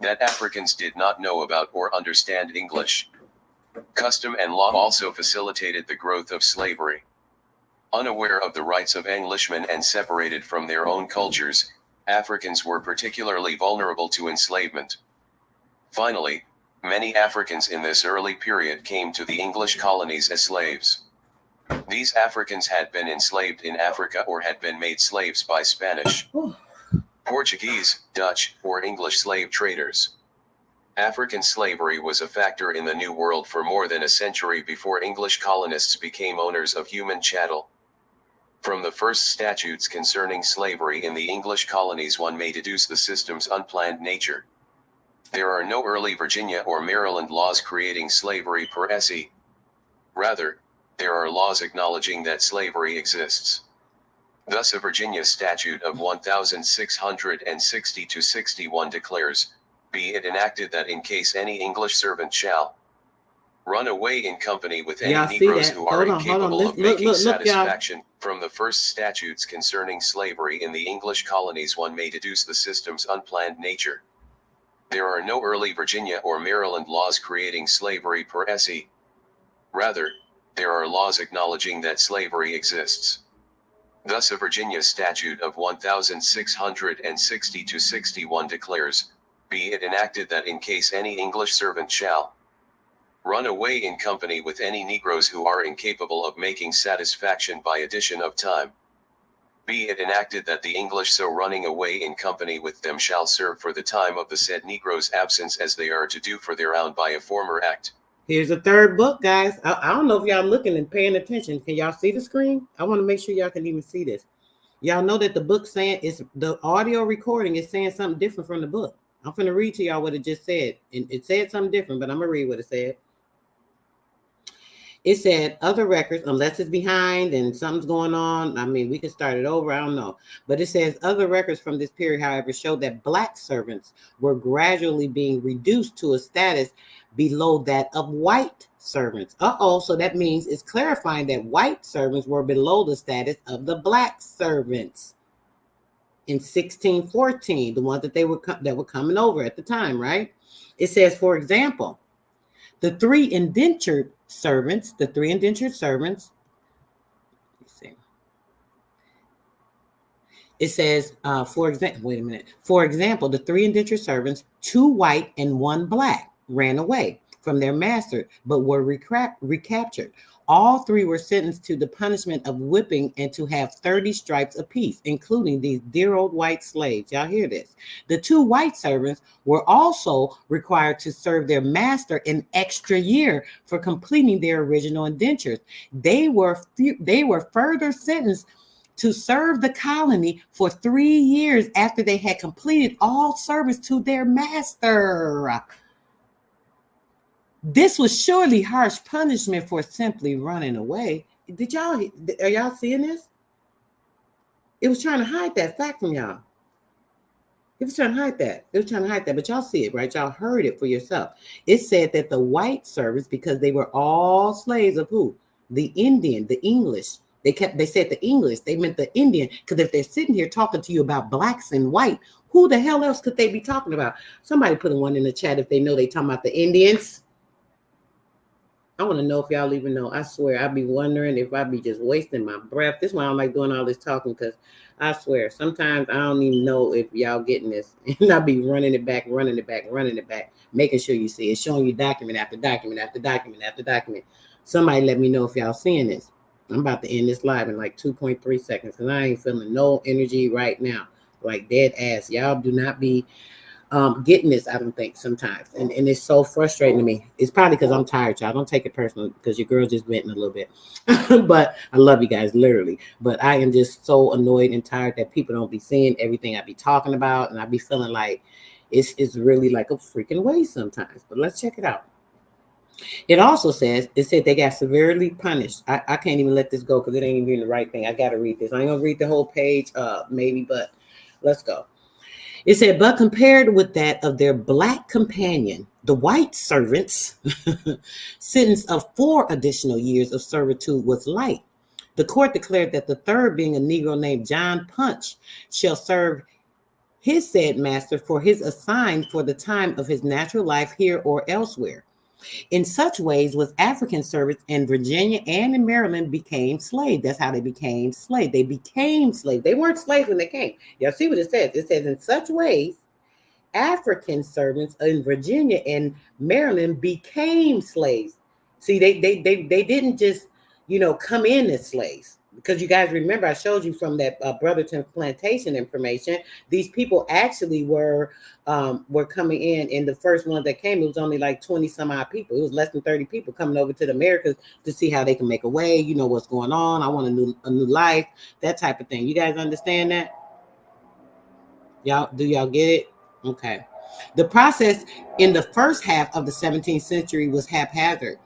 that Africans did not know about or understand English. Custom and law also facilitated the growth of slavery. Unaware of the rights of Englishmen and separated from their own cultures, Africans were particularly vulnerable to enslavement. Finally, many Africans in this early period came to the English colonies as slaves. These Africans had been enslaved in Africa or had been made slaves by Spanish, Portuguese, Dutch, or English slave traders. African slavery was a factor in the New World for more than a century before English colonists became owners of human chattel. From the first statutes concerning slavery in the English colonies, one may deduce the system's unplanned nature. There are no early Virginia or Maryland laws creating slavery per se. Rather, there are laws acknowledging that slavery exists. Thus a Virginia statute of 1660-61 declares, be it enacted that in case any English servant shall run away in company with any Y'all see Negroes that? who are Hold on. incapable of Look, making y'all. satisfaction from the first statutes concerning slavery in the English colonies, one may deduce the system's unplanned nature. There are no early Virginia or Maryland laws creating slavery per se. Rather, there are laws acknowledging that slavery exists. Thus a Virginia statute of 1660-61 declares, be it enacted that in case any English servant shall run away in company with any Negroes who are incapable of making satisfaction by addition of time, be it enacted that the English so running away in company with them shall serve for the time of the said Negro's absence as they are to do for their own by a former act. Here's the third book, guys. I don't know if y'all looking and paying attention. Can y'all see the screen? I want to make sure y'all can even see this. Y'all know that the book saying is the audio recording is saying something different from the book. I'm going to read to y'all what it just said. And it said something different, but I'm going to read what it said. It said other records, unless it's behind and something's going on. I mean, we can start it over. I don't know. But it says other records from this period, however, show that Black servants were gradually being reduced to a status below that of white servants. So that means it's clarifying that white servants were below the status of the Black servants in 1614, the ones that were coming over at the time, right? It says, for example, the three indentured servants, let's see. It says, for example, the three indentured servants, 2 white and 1 black, ran away from their master, but were recaptured. All 3 were sentenced to the punishment of whipping and to have 30 stripes apiece, including these dear old white slaves. Y'all hear this? The 2 white servants were also required to serve their master an extra year for completing their original indentures. They were further sentenced to serve the colony for 3 years after they had completed all service to their master. This was surely harsh punishment for simply running away. Are y'all seeing this? It was trying to hide that fact from y'all. It was trying to hide that. But y'all see it, right? Y'all heard it for yourself. It said that the white servants, because they were all slaves of who? The Indian, the English. They said the English, they meant the Indian. Because if they're sitting here talking to you about blacks and white, who the hell else could they be talking about? Somebody put one in the chat if they know they talking about the Indians. I want to know if y'all even know. I swear, I'd be wondering if I'd be just wasting my breath. This is why I don't like doing all this talking, because I swear, sometimes I don't even know if y'all getting this. And I'll be running it back, making sure you see it, showing you document after document after document after document. Somebody let me know if y'all seeing this. I'm about to end this live in like 2.3 seconds, because I ain't feeling no energy right now. Like dead ass. Y'all do not be getting this, I don't think, sometimes. And it's so frustrating to me. It's probably because I'm tired, y'all. Don't take it personal, because your girl just venting a little bit. But I love you guys, literally. But I am just so annoyed and tired that people don't be seeing everything I be talking about. And I be feeling like it's really like a freaking waste sometimes. But let's check it out. It also said they got severely punished. I can't even let this go because it ain't even the right thing. I got to read this. I ain't going to read the whole page, maybe, but let's go. It said, but compared with that of their black companion, the white servants' sentence of 4 additional years of servitude was light. The court declared that the third, being a Negro named John Punch, shall serve his said master for his assigned for the time of his natural life here or elsewhere. In such ways was African servants in Virginia and in Maryland became slaves. That's how they became slaves. They became slaves. They weren't slaves when they came. Y'all see what it says? It says in such ways, African servants in Virginia and Maryland became slaves. See, they didn't just, come in as slaves. Because you guys remember, I showed you from that Brotherton plantation information, these people actually were coming in, and the first ones that came, it was only like 20 some odd people. It was less than 30 people coming over to the Americas to see how they can make a way, what's going on. I want a new life, that type of thing. You guys understand that? Do y'all get it? Okay. The process in the first half of the 17th century was haphazard,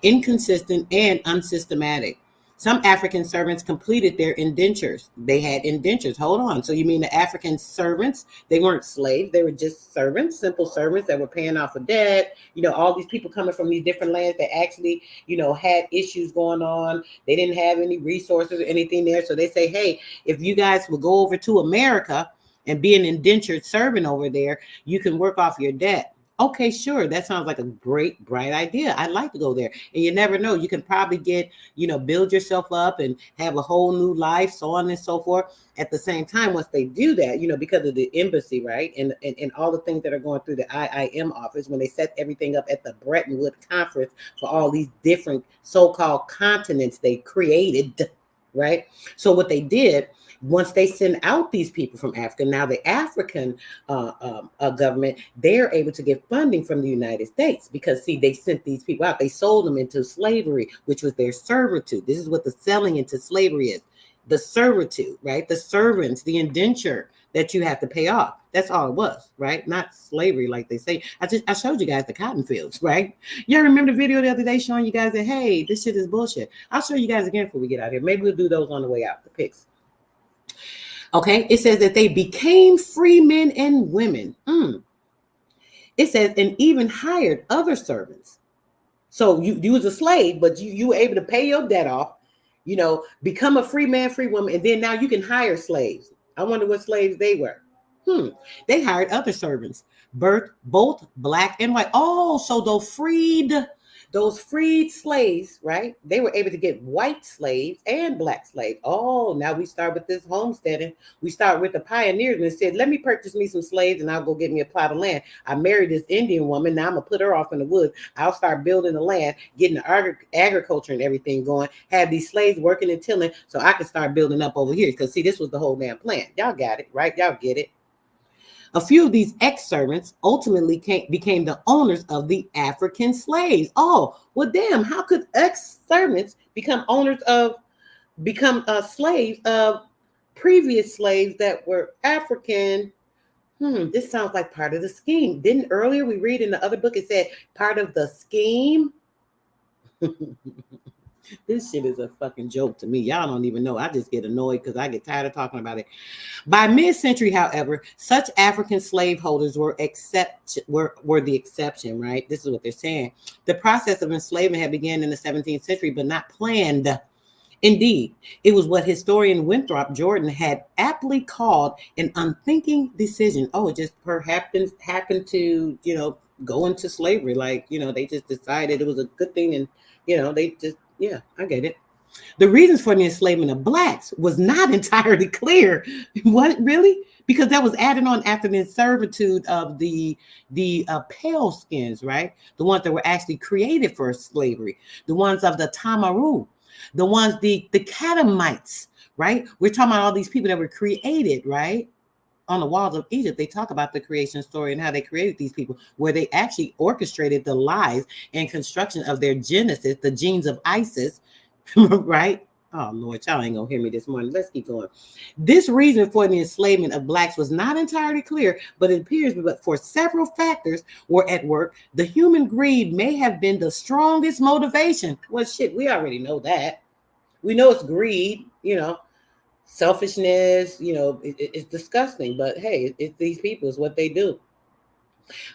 inconsistent, and unsystematic. Some African servants completed their indentures. They had indentures. Hold on. So you mean the African servants, they weren't slaves. They were just servants, simple servants that were paying off a debt. All these people coming from these different lands that actually, had issues going on. They didn't have any resources or anything there. So they say, hey, if you guys will go over to America and be an indentured servant over there, you can work off your debt. Okay, sure. That sounds like a great, bright idea. I'd like to go there. And you never know. You can probably get, build yourself up and have a whole new life, so on and so forth. At the same time, once they do that, because of the embassy, right? And all the things that are going through the IIM office, when they set everything up at the Bretton Woods Conference for all these different so-called continents they created, right? So what they did, once they send out these people from Africa, now the African government, they're able to get funding from the United States because, see, they sent these people out. They sold them into slavery, which was their servitude. This is what the selling into slavery is. The servitude, right? The servants, the indenture that you have to pay off. That's all it was, right? Not slavery like they say. I showed you guys the cotton fields, right? Y'all remember the video the other day showing you guys that, hey, this shit is bullshit. I'll show you guys again before we get out here. Maybe we'll do those on the way out, the pics. Okay, it says that they became free men and women. It says, and even hired other servants. So you was a slave, but you were able to pay your debt off, become a free man, free woman, and then now you can hire slaves. I wonder what slaves they were. They hired other servants, both black and white. Oh, so those freed slaves, right? They were able to get white slaves and black slaves. Oh, now we start with this homesteading. We start with the pioneers and said, let me purchase me some slaves and I'll go get me a plot of land. I married this Indian woman. Now I'm going to put her off in the woods. I'll start building the land, getting the agriculture and everything going, have these slaves working and tilling so I can start building up over here. Because, see, this was the whole damn plan. Y'all got it, right? Y'all get it. A few of these ex-servants ultimately became the owners of the African slaves. Oh, well, damn, how could ex-servants become slaves of previous slaves that were African? This sounds like part of the scheme. Didn't earlier we read in the other book, it said part of the scheme? This shit is a fucking joke to me. Y'all don't even know. I just get annoyed because I get tired of talking about it. By mid-century, however, such African slaveholders were the exception, right? This is what they're saying. The process of enslavement had begun in the 17th century, but not planned. Indeed, it was what historian Winthrop Jordan had aptly called an unthinking decision. Oh, it just perhaps happened to, go into slavery. Like, they just decided it was a good thing and, they just, yeah, I get it. The reasons for the enslavement of blacks was not entirely clear. What, really? Because that was added on after the servitude of the pale skins, right? The ones that were actually created for slavery, the ones of the Tamaru, the ones, the Catamites, right? We're talking about all these people that were created, right? On the walls of Egypt, they talk about the creation story and how they created these people, where they actually orchestrated the lies and construction of their genesis, the genes of Isis, right? Oh, Lord, y'all ain't gonna hear me this morning. Let's keep going. This reason for the enslavement of blacks was not entirely clear, but it appears that for several factors were at work. The human greed may have been the strongest motivation. Well, shit, we already know that. We know it's greed, selfishness, it's disgusting, but hey, it's these people, is what they do.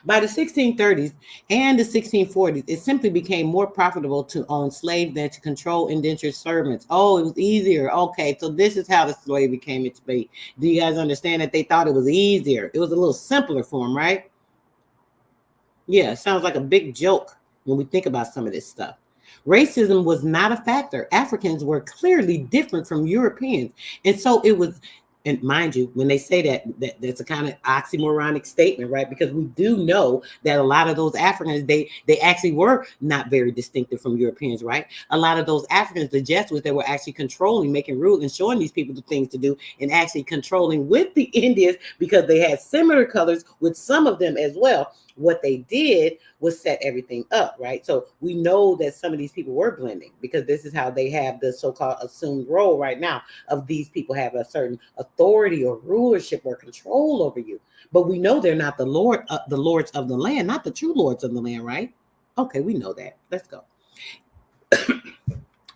By the 1630s and the 1640s, it simply became more profitable to own slaves than to control indentured servants. Oh, it was easier. Okay, so this is how the slavery came into be. Do you guys understand that they thought it was easier? It was a little simpler for them, right? Yeah, it sounds like a big joke when we think about some of this stuff. Racism was not a factor. Africans were clearly different from Europeans. And so it was, and mind you, when they say that's a kind of oxymoronic statement, right? Because we do know that a lot of those Africans, they actually were not very distinctive from Europeans, right? A lot of those Africans, the Jesuits, that were actually controlling, making rules and showing these people the things to do, and actually controlling with the Indians because they had similar colors with some of them as well, what they did was set everything up, right? So we know that some of these people were blending because this is how they have the so-called assumed role right now of these people have a certain authority or rulership or control over you. But we know they're not the lords of the land, not the true lords of the land, right? Okay, we know that. Let's go.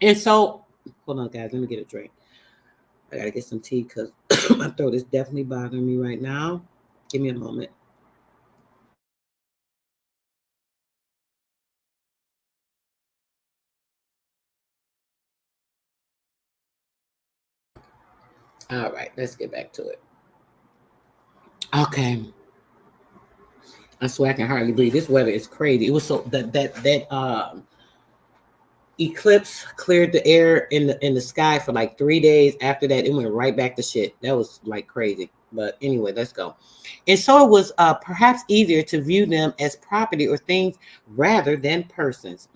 And so, hold on, guys. Let me get a drink. I gotta get some tea because my throat is definitely bothering me right now. Give me a moment. All right, let's get back to it. Okay. I swear I can hardly breathe. This weather is crazy. It was so that eclipse cleared the air in the sky for like 3 days. After that, it went right back to shit. That was like crazy. But anyway, let's go. And so it was perhaps easier to view them as property or things rather than persons.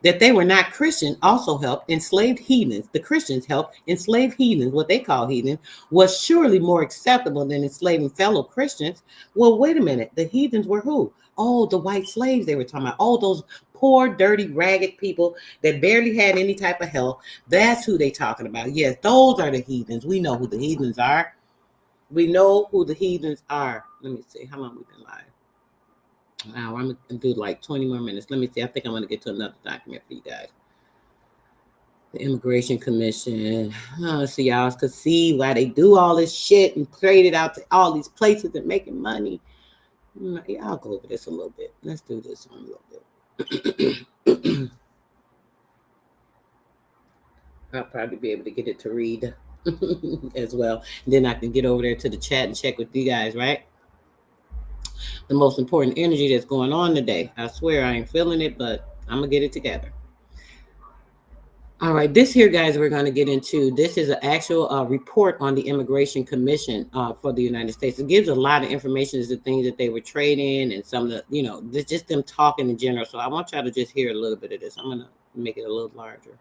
That they were not Christian also helped enslaved heathens. The Christians helped enslaved heathens, what they call heathens, was surely more acceptable than enslaving fellow Christians. Well, wait a minute. The heathens were who? Oh, the white slaves they were talking about. Oh, those poor, dirty, ragged people that barely had any type of help. That's who they talking about. Yes, those are the heathens. We know who the heathens are. We know who the heathens are. Let me see. How long we've been live? Wow, I'm gonna do like 20 more minutes. Let me see. I think I'm gonna get to another document for you guys. The Immigration Commission. So y'all could see why they do all this shit and trade it out to all these places and making money. Yeah, I'll go over this a little bit. Let's do this one a little bit. I'll probably be able to get it to read as well. And then I can get over there to the chat and check with you guys, right? The most important energy that's going on today. I swear I ain't feeling it, but I'm gonna get it together. All right, this here, guys, we're going to get into. This is an actual report on the Immigration Commission for the United States. It gives a lot of information as the things that they were trading and some of the, you know, just them talking in general. So I want y'all to just hear a little bit of this. I'm going to make it a little larger.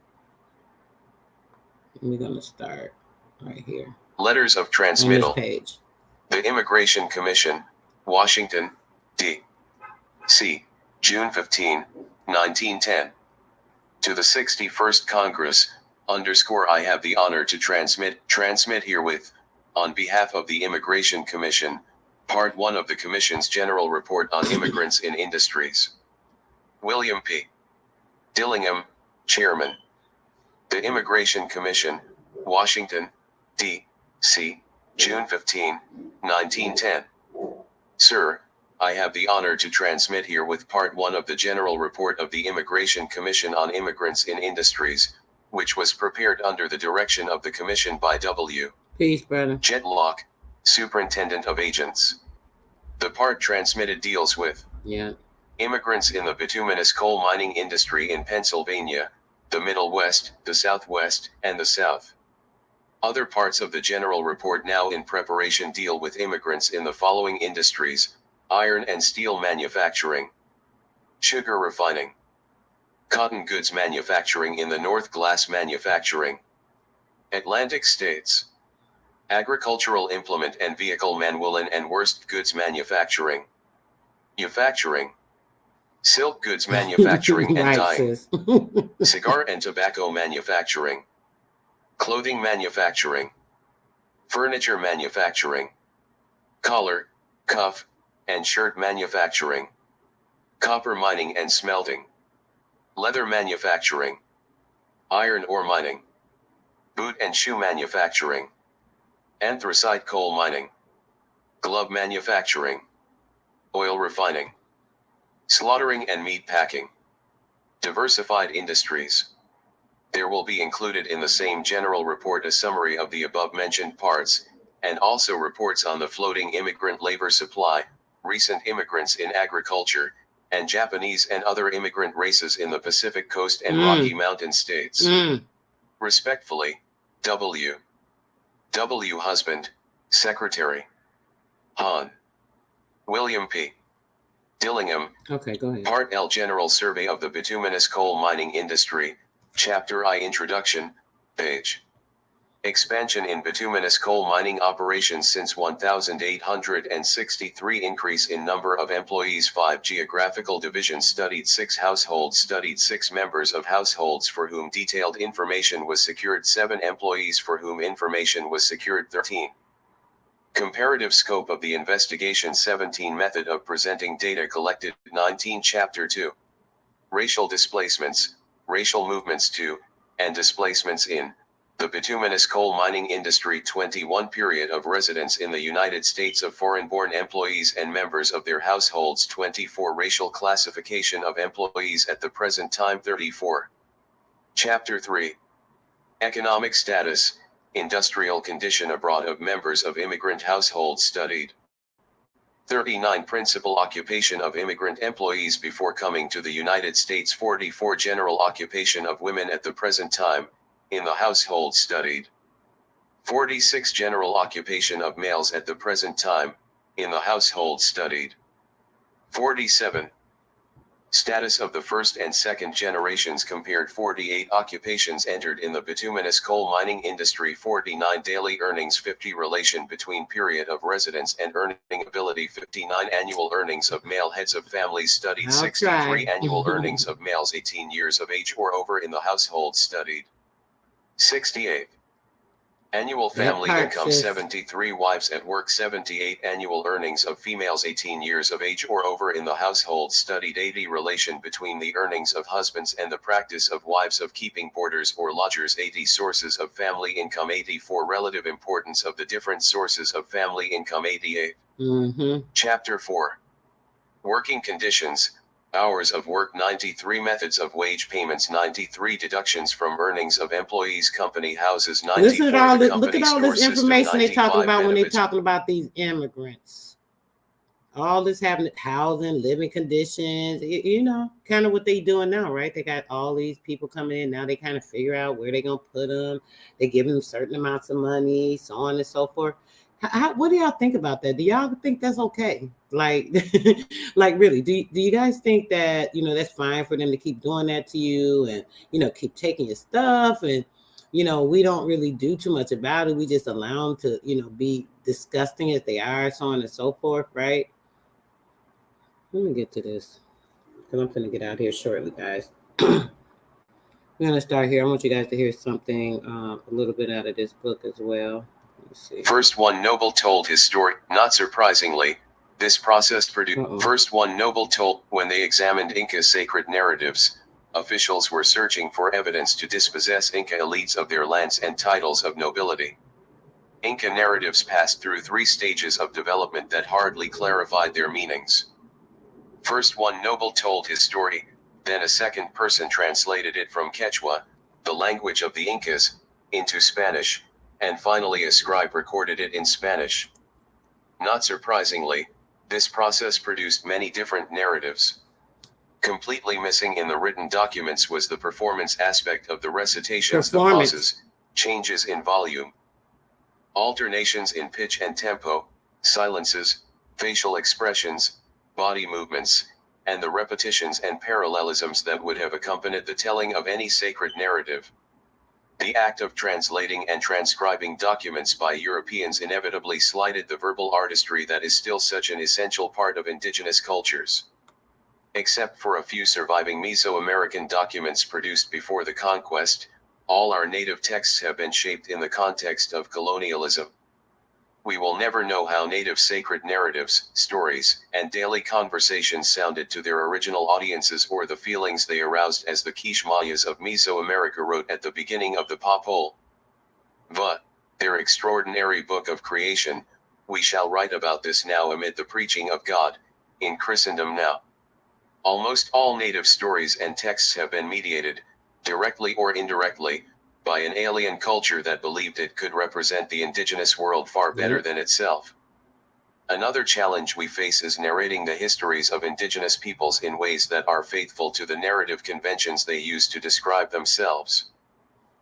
And we're going to start right here. Letters of transmittal. On this page. The Immigration Commission, Washington, D.C., June 15, 1910. To the 61st Congress, I have the honor to transmit herewith, on behalf of the Immigration Commission, Part 1 of the Commission's General Report on Immigrants in Industries. William P. Dillingham, Chairman. The Immigration Commission, Washington, D.C., June 15, 1910. Sir, I have the honor to transmit herewith Part 1 of the General Report of the Immigration Commission on Immigrants in Industries, which was prepared under the direction of the Commission by W. Peace, brother. Jetlock, Superintendent of Agents. The part transmitted deals with immigrants in the bituminous coal mining industry in Pennsylvania, the Middle West, the Southwest, and the South. Other parts of the General Report now in preparation deal with immigrants in the following industries: iron and steel manufacturing, sugar refining, cotton goods manufacturing in the North, glass manufacturing, Atlantic states, agricultural implement and vehicle woolen and worsted goods manufacturing, manufacturing, silk goods manufacturing and dyeing, cigar and tobacco manufacturing, clothing manufacturing, furniture manufacturing, collar, cuff, and shirt manufacturing, copper mining and smelting, leather manufacturing, iron ore mining, boot and shoe manufacturing, anthracite coal mining, glove manufacturing, oil refining, slaughtering and meat packing, diversified industries. There will be included in the same general report a summary of the above-mentioned parts, and also reports on the floating immigrant labor supply, recent immigrants in agriculture, and Japanese and other immigrant races in the Pacific Coast and Rocky Mountain states. Respectfully, W. Husband, Secretary. Hahn. William P. Dillingham. Okay, go ahead. Part L, General Survey of the Bituminous Coal Mining Industry, Chapter I, Introduction, page Expansion in bituminous coal mining operations since 1863. Increase in number of employees. 5 geographical divisions studied. 6 households studied. 6 members of households for whom detailed information was secured. 7 employees for whom information was secured. 13. Comparative scope of the investigation. 17 method of presenting data collected. 19 Chapter 2. Racial displacements, racial movements to, and displacements in, the bituminous coal mining industry. 21 Period of residence in the United States of foreign-born employees and members of their households. 24 Racial classification of employees at the present time. 34. Chapter 3. Economic status, industrial condition abroad of members of immigrant households studied. 39 Principal occupation of immigrant employees before coming to the United States. 44 General occupation of women at the present time, in the household studied. 46 General occupation of males at the present time, in the household studied. 47 Status of the first and second generations compared. 48 Occupations entered in the bituminous coal mining industry. 49 Daily earnings. 50 Relation between period of residence and earning ability. 59 Annual earnings of male heads of families studied. I'll 63 try. Annual earnings of males 18 years of age or over in the household studied. 68 Annual That family part, income. sis. 73 Wives at work. 78 Annual earnings of females 18 years of age or over in the household studied. 80 Relation between the earnings of husbands and the practice of wives of keeping boarders or lodgers. 80 Sources of family income. 84 Relative importance of the different sources of family income. 88 Chapter 4. Working conditions, hours of work. 93 Methods of wage payments. 93 Deductions from earnings of employees. Company houses. 94 Listen at all The this, look company at all store this system. information they talking 95 about when they benefits. talking about these immigrants. All this happening, housing, living conditions, you know, kind of what they doing now, right? They got all these people coming in now. They kind of figure out where they're gonna put them. They give them certain amounts of money, so on and so forth. What do y'all think about that? Do y'all think that's okay? Like, like really? Do you guys think that, you know, that's fine for them to keep doing that to you and, you know, keep taking your stuff and, you know, we don't really do too much about it. We just allow them to, you know, be disgusting as they are, so on and so forth, right? Let me get to this because I'm going to get out here shortly, guys. I'm going to start here. I want you guys to hear something a little bit out of this book as well. Let's see. First one Noble told his story. Not surprisingly, this process produced. First one Noble told, when they examined Inca sacred narratives, officials were searching for evidence to dispossess Inca elites of their lands and titles of nobility. Inca narratives passed through 3 stages of development that hardly clarified their meanings. First one Noble told his story, then a second person translated it from Quechua, the language of the Incas, into Spanish, and finally a scribe recorded it in Spanish. Not surprisingly, this process produced many different narratives. Completely missing in the written documents was the performance aspect of the recitations, the pauses, changes in volume, alternations in pitch and tempo, silences, facial expressions, body movements, and the repetitions and parallelisms that would have accompanied the telling of any sacred narrative. The act of translating and transcribing documents by Europeans inevitably slighted the verbal artistry that is still such an essential part of indigenous cultures. Except for a few surviving Mesoamerican documents produced before the conquest, all our native texts have been shaped in the context of colonialism. We will never know how native sacred narratives, stories, and daily conversations sounded to their original audiences or the feelings they aroused as the Quiche Mayas of Mesoamerica wrote at the beginning of the Popol Vuh, their extraordinary book of creation. We shall write about this now amid the preaching of God, in Christendom now. Almost all native stories and texts have been mediated, directly or indirectly, by an alien culture that believed it could represent the indigenous world far better than itself. Another challenge we face is narrating the histories of indigenous peoples in ways that are faithful to the narrative conventions they use to describe themselves.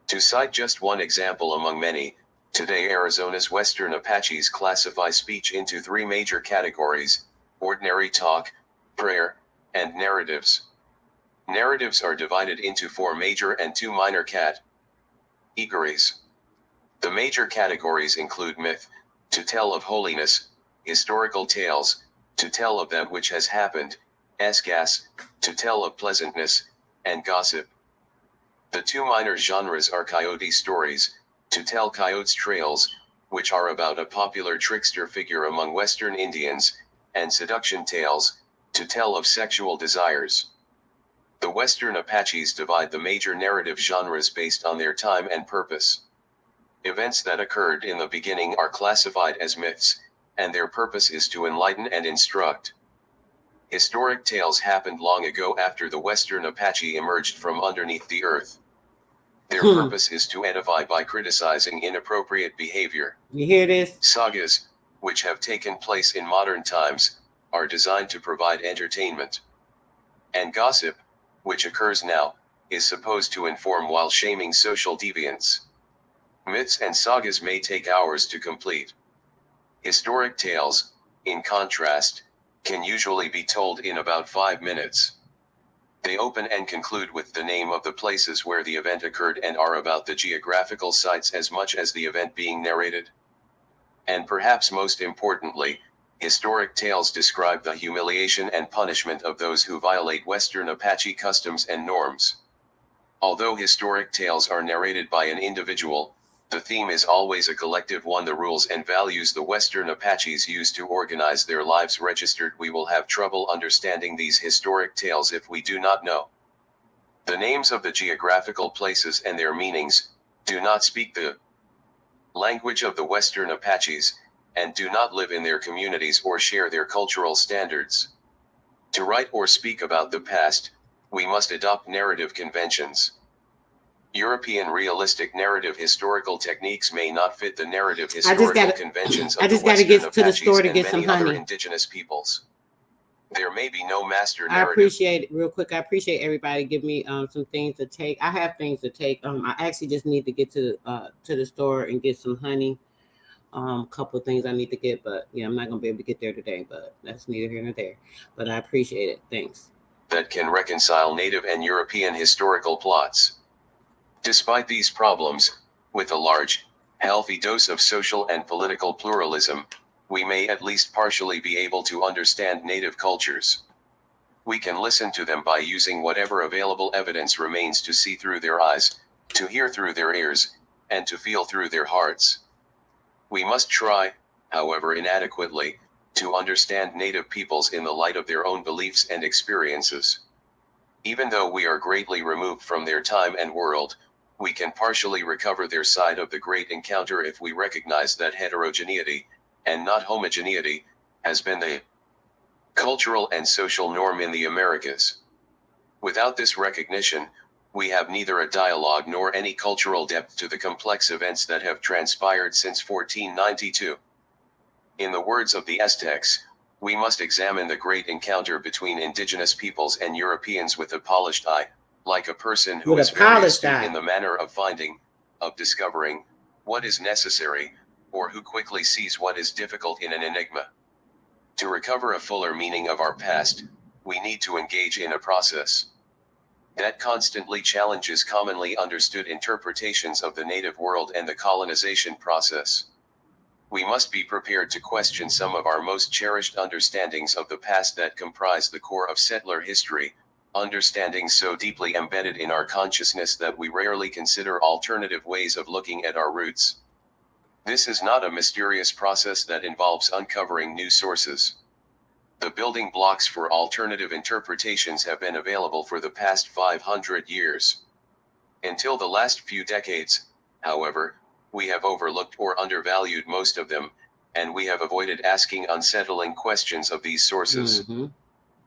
To cite just one example among many, today Arizona's Western Apaches classify speech into 3 major categories: ordinary talk, prayer, and narratives. Narratives are divided into 4 major and 2 minor categories. The major categories include myth, to tell of holiness; historical tales, to tell of that which has happened; esgas, to tell of pleasantness; and gossip. The two minor genres are coyote stories, to tell coyotes' trails, which are about a popular trickster figure among Western Indians; and seduction tales, to tell of sexual desires. The Western Apaches divide the major narrative genres based on their time and purpose. Events that occurred in the beginning are classified as myths, and their purpose is to enlighten and instruct. Historic tales happened long ago after the Western Apache emerged from underneath the earth. Their purpose is to edify by criticizing inappropriate behavior. You hear this? Sagas, which have taken place in modern times, are designed to provide entertainment. And gossip, which occurs now, is supposed to inform while shaming social deviants. Myths and sagas may take hours to complete. Historic tales, in contrast, can usually be told in about 5 minutes. They open and conclude with the name of the places where the event occurred and are about the geographical sites as much as the event being narrated. And perhaps most importantly, historic tales describe the humiliation and punishment of those who violate Western Apache customs and norms. Although historic tales are narrated by an individual, the theme is always a collective one. The rules and values the Western Apaches use to organize their lives registered. We will have trouble understanding these historic tales if we do not know the names of the geographical places and their meanings, do not speak the language of the Western Apaches, and do not live in their communities or share their cultural standards. To write or speak about the past, we must adopt narrative conventions. European realistic narrative historical techniques may not fit the narrative historical conventions of the Western Apaches and many other indigenous peoples. There may be no master narrative. I appreciate it. Real quick, I appreciate everybody give me some things to take. I have things to take. I actually just need to get to the store and get some honey. A couple of things I need to get, but yeah, I'm not gonna be able to get there today. But that's neither here nor there. But I appreciate it. Thanks. That can reconcile Native and European historical plots. Despite these problems, with a large, healthy dose of social and political pluralism, we may at least partially be able to understand Native cultures. We can listen to them by using whatever available evidence remains to see through their eyes, to hear through their ears, and to feel through their hearts. We must try, however inadequately, to understand Native peoples in the light of their own beliefs and experiences. Even though we are greatly removed from their time and world, we can partially recover their side of the great encounter if we recognize that heterogeneity, and not homogeneity, has been the cultural and social norm in the Americas. Without this recognition, we have neither a dialogue nor any cultural depth to the complex events that have transpired since 1492. In the words of the Aztecs, we must examine the great encounter between indigenous peoples and Europeans with a polished eye, like a person who is very astute in the manner of finding, of discovering, what is necessary, or who quickly sees what is difficult in an enigma. To recover a fuller meaning of our past, we need to engage in a process that constantly challenges commonly understood interpretations of the native world and the colonization process. We must be prepared to question some of our most cherished understandings of the past that comprise the core of settler history, understandings so deeply embedded in our consciousness that we rarely consider alternative ways of looking at our roots. This is not a mysterious process that involves uncovering new sources. The building blocks for alternative interpretations have been available for the past 500 years. Until the last few decades, however, we have overlooked or undervalued most of them, and we have avoided asking unsettling questions of these sources.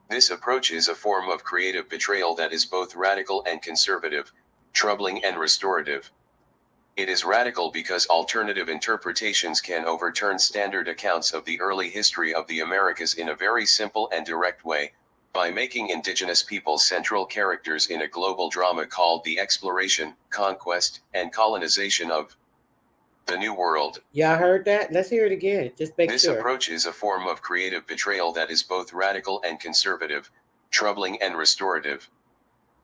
This approach is a form of creative betrayal that is both radical and conservative, troubling and restorative. It is radical because alternative interpretations can overturn standard accounts of the early history of the Americas in a very simple and direct way, by making indigenous peoples central characters in a global drama called the exploration, conquest, and colonization of the New World. Y'all heard that? Let's hear it again. Just make This sure. approach is a form of creative betrayal that is both radical and conservative, troubling and restorative.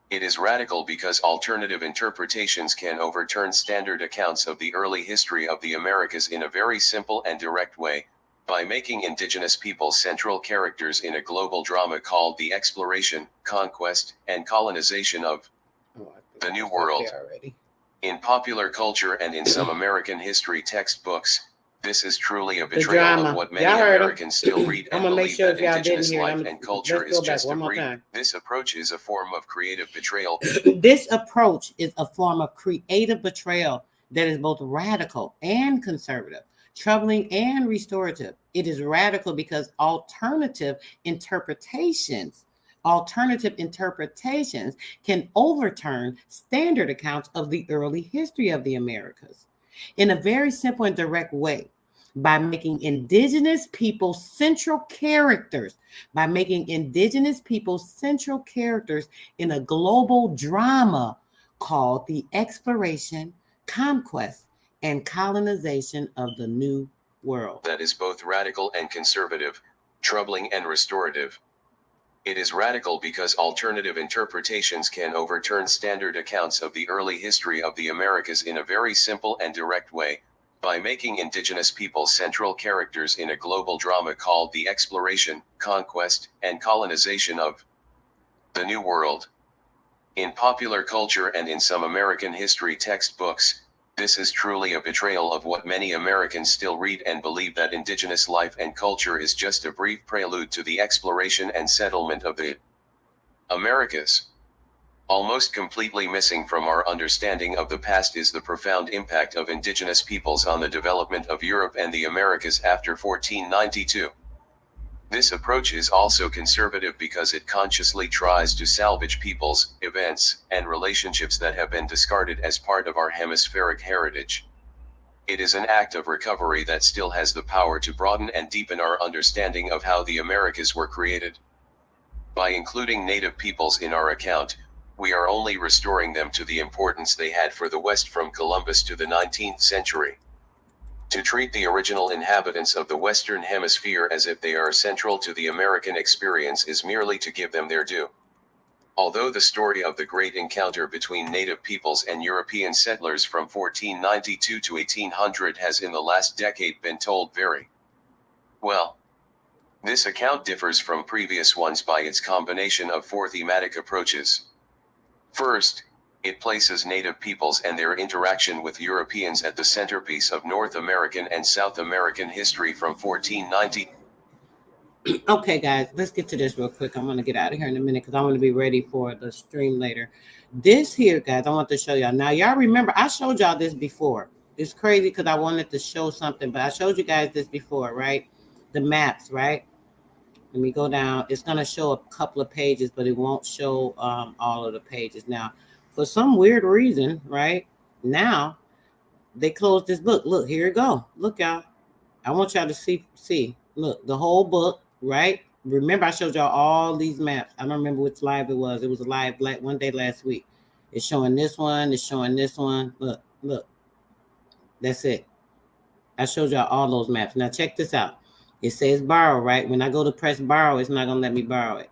It is radical because alternative interpretations can overturn standard accounts of the early history of the Americas in a very simple and direct way, by making indigenous peoples central characters in a global drama called the exploration, conquest, and colonization of the New World. In popular culture and in some American history textbooks, this is truly a betrayal of what many Americans still read and believe that indigenous life and culture is just a breed. This approach is a form of creative betrayal. This approach is a form of creative betrayal that is both radical and conservative, troubling and restorative. It is radical because alternative interpretations can overturn standard accounts of the early history of the Americas in a very simple and direct way, by making indigenous people central characters, in a global drama called the exploration, conquest, and colonization of the New World. That is both radical and conservative, troubling and restorative. It is radical because alternative interpretations can overturn standard accounts of the early history of the Americas in a very simple and direct way, by making indigenous peoples central characters in a global drama called the exploration, conquest, and colonization of the New World. In popular culture and in some American history textbooks, this is truly a betrayal of what many Americans still read and believe, that indigenous life and culture is just a brief prelude to the exploration and settlement of the Americas. Almost completely missing from our understanding of the past is the profound impact of indigenous peoples on the development of Europe and the Americas after 1492. This approach is also conservative because it consciously tries to salvage peoples, events, and relationships that have been discarded as part of our hemispheric heritage. It is an act of recovery that still has the power to broaden and deepen our understanding of how the Americas were created. By including native peoples in our account, we are only restoring them to the importance they had for the West from Columbus to the 19th century. To treat the original inhabitants of the Western Hemisphere as if they are central to the American experience is merely to give them their due. Although the story of the great encounter between native peoples and European settlers from 1492 to 1800 has in the last decade been told very well. This account differs from previous ones by its combination of four thematic approaches. First, it places native peoples and their interaction with Europeans at the centerpiece of North American and South American history from 1490. Okay, guys, let's get to this real quick. I'm going to get out of here in a minute because I want to be ready for the stream later. This here, guys, I want to show y'all. Now, y'all remember, I showed y'all this before. It's crazy because I wanted to show something, but I showed you guys this before, right? The maps, right? Let me go down. It's going to show a couple of pages, but it won't show all of the pages. Now, for some weird reason, right now, they closed this book. Look, here it go. Look, y'all. I want y'all to see. Look, the whole book, right? Remember, I showed y'all all these maps. I don't remember which live it was. It was a live one day last week. It's showing this one. It's showing this one. Look. That's it. I showed y'all all those maps. Now, check this out. It says borrow, right? When I go to press borrow, it's not going to let me borrow it.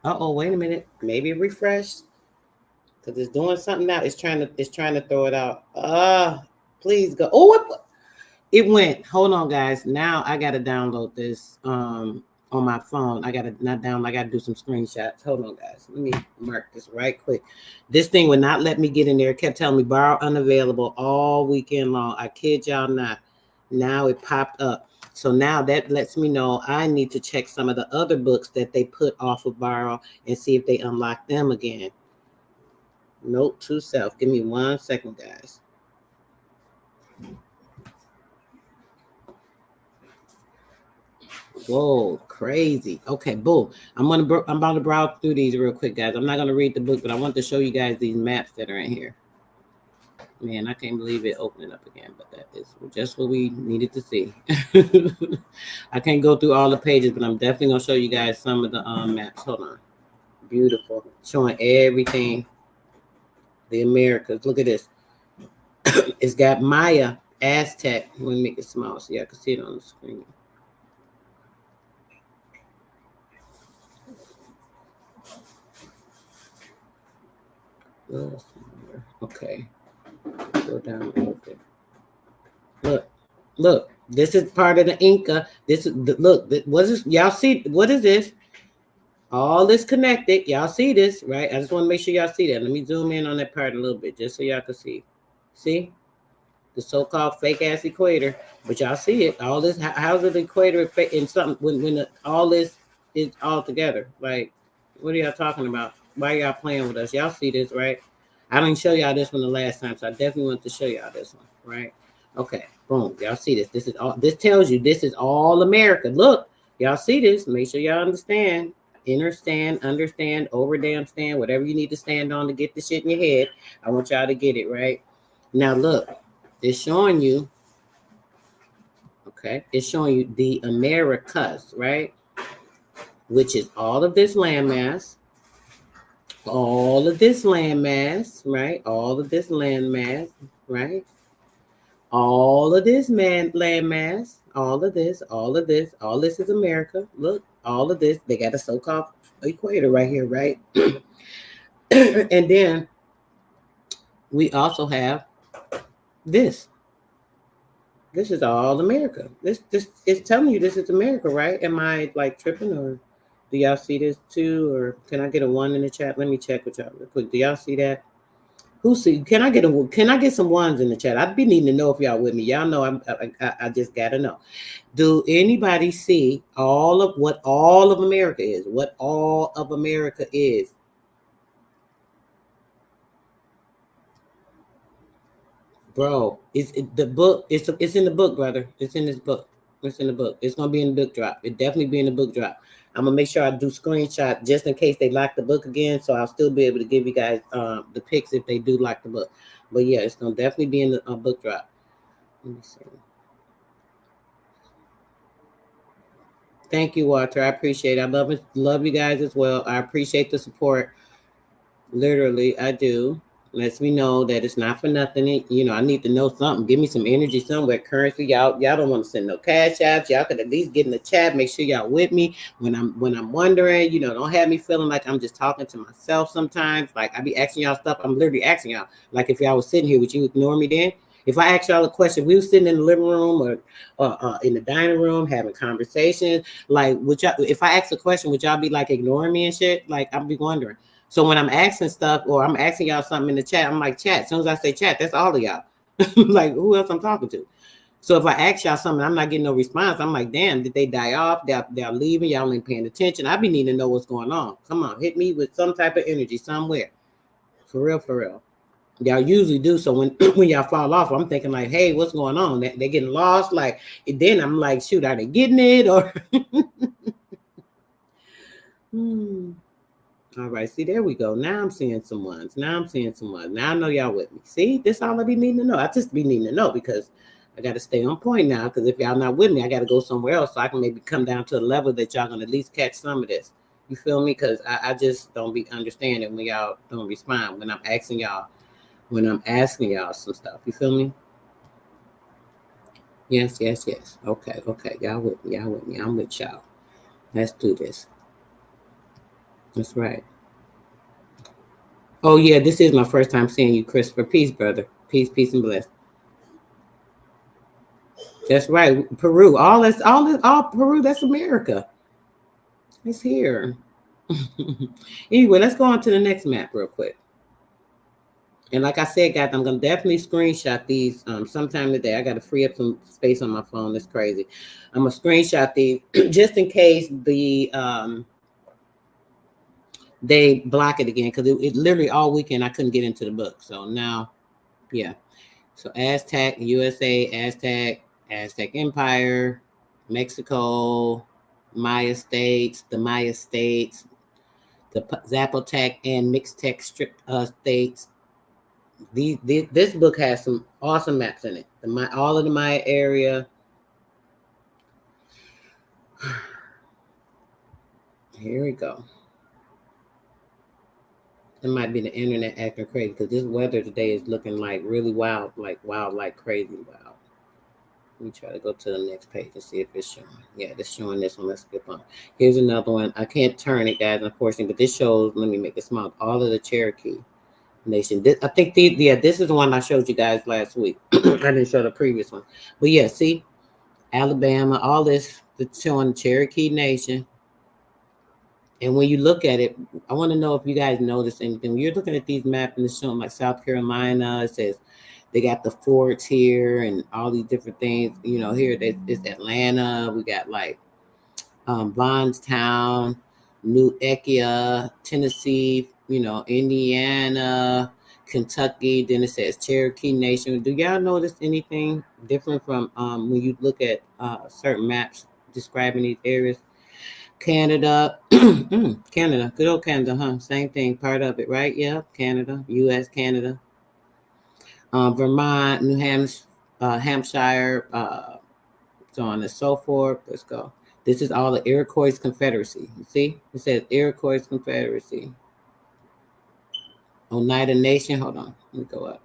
Uh-oh, wait a minute. Maybe it refreshed. Because it's doing something now. It's trying to throw it out. Please go. Oh, it went. Hold on, guys. Now I got to download this on my phone. I got to do some screenshots. Hold on, guys. Let me mark this right quick. This thing would not let me get in there. It kept telling me borrow unavailable all weekend long. I kid y'all not. Now it popped up. So now that lets me know I need to check some of the other books that they put off of borrow and see if they unlock them again. Note to self. Give me 1 second, guys. Whoa, crazy. Okay, boom. I'm about to browse through these real quick, guys. I'm not gonna read the book, but I want to show you guys these maps that are in here. Man, I can't believe it opening up again, but that is just what we needed to see. I can't go through all the pages, but I'm definitely gonna show you guys some of the maps. Hold on. Beautiful. Showing everything. The Americas. Look at this. It's got Maya, Aztec. Let me make it small so y'all can see it on the screen. Okay, go down a little bit. Look. This is part of the Inca. This is look. What is this? Y'all see? What is this? All this connected. Y'all see this, right? I just want to make sure y'all see that. Let me zoom in on that part a little bit, just so y'all can see. See? The so-called fake ass equator, but y'all see it. All this, how's the equator in something when all this is all together? Like, what are y'all talking about? Why y'all playing with us? Y'all see this, right? I didn't show y'all this one the last time, so I definitely want to show y'all this one, right? Okay, boom. Y'all see this? This is all. This tells you this is all America. Look, y'all see this? Make sure y'all understand. Understand, over damn stand, whatever you need to stand on to get the shit in your head. I want y'all to get it right. Now look. It's showing you, okay, it's showing you the Americas, right? Which is all of this landmass, all of this landmass, right? All of this landmass, right? All of this landmass, all of this, all of this, all this is America. Look, all of this, they got a so-called equator right here, right? And then we also have this. This is all America. This is telling you this is America, right? Am I like tripping, or do y'all see this too? Or can I get a 1 in the chat? Let me check with y'all real quick. Do y'all see that? Who see? Can I get some 1s in the chat? I'd be needing to know if y'all with me. Y'all know I just gotta know. Do anybody see all of what all of America is? What all of America is? Bro, it's the book. It's in the book, brother. It's in this book. It's in the book. It's gonna be in the book drop. It definitely be in the book drop. I'm gonna make sure I do screenshot just in case they lock the book again, so I'll still be able to give you guys the pics if they do lock the book. But yeah, it's gonna definitely be in the book drop. Let me see. Thank you, Walter. I appreciate it. I love you guys as well. I appreciate the support. Literally, I do. Lets me know that it's not for nothing. You know, I need to know something. Give me some energy somewhere. Currency, y'all don't want to send no cash apps. Y'all could at least get in the chat. Make sure y'all with me when I'm wondering. You know, don't have me feeling like I'm just talking to myself sometimes. Like I be asking y'all stuff. I'm literally asking y'all. Like if y'all was sitting here, would you ignore me then? If I asked y'all a question, we were sitting in the living room or in the dining room having conversations. Like, would y'all? If I asked a question, would y'all be like ignoring me and shit? Like I'd be wondering. So when I'm asking stuff or I'm asking y'all something in the chat, I'm like, chat. As soon as I say chat, that's all of y'all. Like, who else I'm talking to? So if I ask y'all something, I'm not getting no response. I'm like, damn, did they die off? They're leaving. Y'all ain't paying attention. I be needing to know what's going on. Come on, hit me with some type of energy somewhere. For real, for real. Y'all usually do. So when when y'all fall off, I'm thinking like, hey, what's going on? They're getting lost. Like, then I'm like, shoot, are they getting it? Or All right, see, there we go. Now I'm seeing some ones. Now I know y'all with me. See, this all I be needing to know. I just be needing to know because I got to stay on point now. Because if y'all not with me, I got to go somewhere else so I can maybe come down to a level that y'all gonna at least catch some of this. You feel me? Because I just don't be understanding when y'all don't respond when I'm asking y'all some stuff. You feel me? Yes. Okay. Y'all with me. I'm with y'all. Let's do this. That's right. Oh yeah, this is my first time seeing you, Christopher. Peace, brother. Peace, and bless. That's right. Peru. All Peru, that's America. It's here. Anyway, let's go on to the next map real quick. And like I said, guys, I'm gonna definitely screenshot these sometime today. I gotta free up some space on my phone. That's crazy. I'm gonna screenshot these just in case they block it again, because it literally all weekend I couldn't get into the book. So now, yeah. So Aztec, USA, Aztec Empire, Mexico, Maya states, the Zapotec and Mixtec states. This book has some awesome maps in it. All of the Maya area. Here we go. It might be the internet acting crazy because this weather today is looking like really wild, like crazy wild. Let me try to go to the next page and see if it's showing. Yeah, it's showing this one. Let's skip on. Here's another one. I can't turn it, guys, unfortunately, but this shows, let me make it small, all of the Cherokee. nation. I think this is the one I showed you guys last week. I didn't show the previous one, but yeah, see, Alabama, all this, it's showing Cherokee Nation. And when you look at it, I want to know if you guys notice anything. When you're looking at these maps and it's showing like South Carolina, it says they got the forts here and all these different things. You know, here it's Atlanta. We got like Bondstown, New Ekia, Tennessee, you know, Indiana, Kentucky. Then it says Cherokee Nation. Do y'all notice anything different from when you look at certain maps describing these areas? Canada, Canada, good old Canada, huh? Same thing, part of it, right? Yeah, Canada, U.S., Canada, Vermont, New Hampshire, so on and so forth. Let's go. This is all the Iroquois Confederacy. You see, it says Iroquois Confederacy. Oneida Nation. Hold on, let me go up.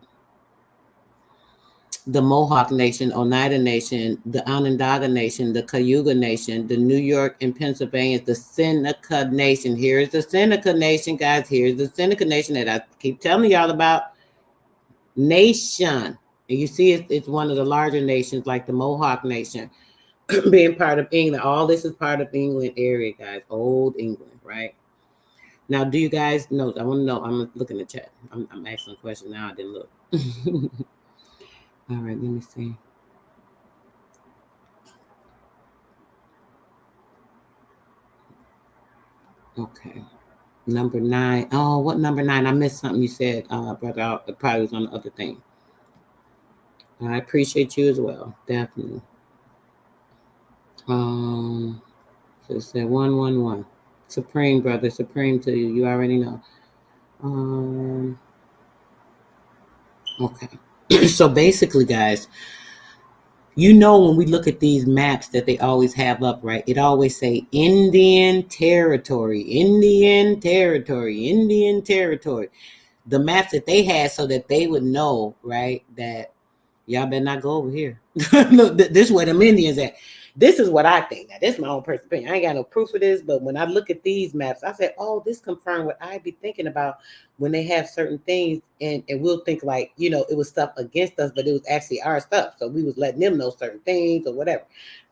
The Mohawk Nation, Oneida Nation, the Onondaga Nation, the Cayuga Nation, the New York and Pennsylvania, the Seneca Nation. Here's the Seneca Nation, guys. Here's the Seneca Nation that I keep telling y'all about. Nation. And you see it's one of the larger nations like the Mohawk Nation being part of England. All this is part of England area, guys. Old England, right? Now, do you guys know? I want to know. I'm looking at the chat. I'm asking a question now. I didn't look. All right, let me see. Okay. Number 9. Oh, what number 9? I missed something you said, brother. It probably was on the other thing. I appreciate you as well. Definitely. So it said 111. Supreme, brother. Supreme to you. You already know. Okay. So basically, guys, you know, when we look at these maps that they always have up, right? It always say Indian territory, Indian territory, Indian territory. The maps that they had so that they would know, right, that y'all better not go over here. Look, this is where them Indians at. This is what I think. Now, this is my own personal opinion. I ain't got no proof of this, but when I look at these maps, I say, oh, this confirms what I be thinking about when they have certain things, and we'll think like, you know, it was stuff against us, but it was actually our stuff. So we was letting them know certain things or whatever.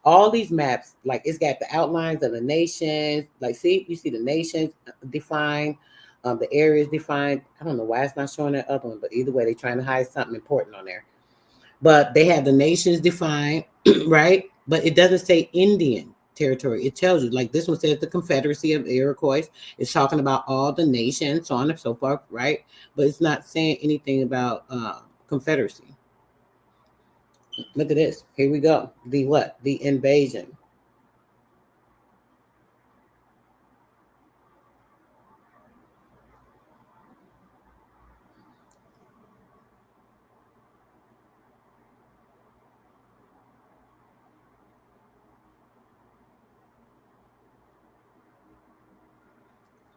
All these maps, like it's got the outlines of the nations. Like, see, you see the nations defined, the areas defined. I don't know why it's not showing that other one, but either way, they're trying to hide something important on there. But they have the nations defined, right? But it doesn't say Indian territory. It tells you, like this one says the Confederacy of Iroquois. It's talking about all the nations, so on and so forth, right? But it's not saying anything about Confederacy. Look at this. Here we go. The what? The invasion.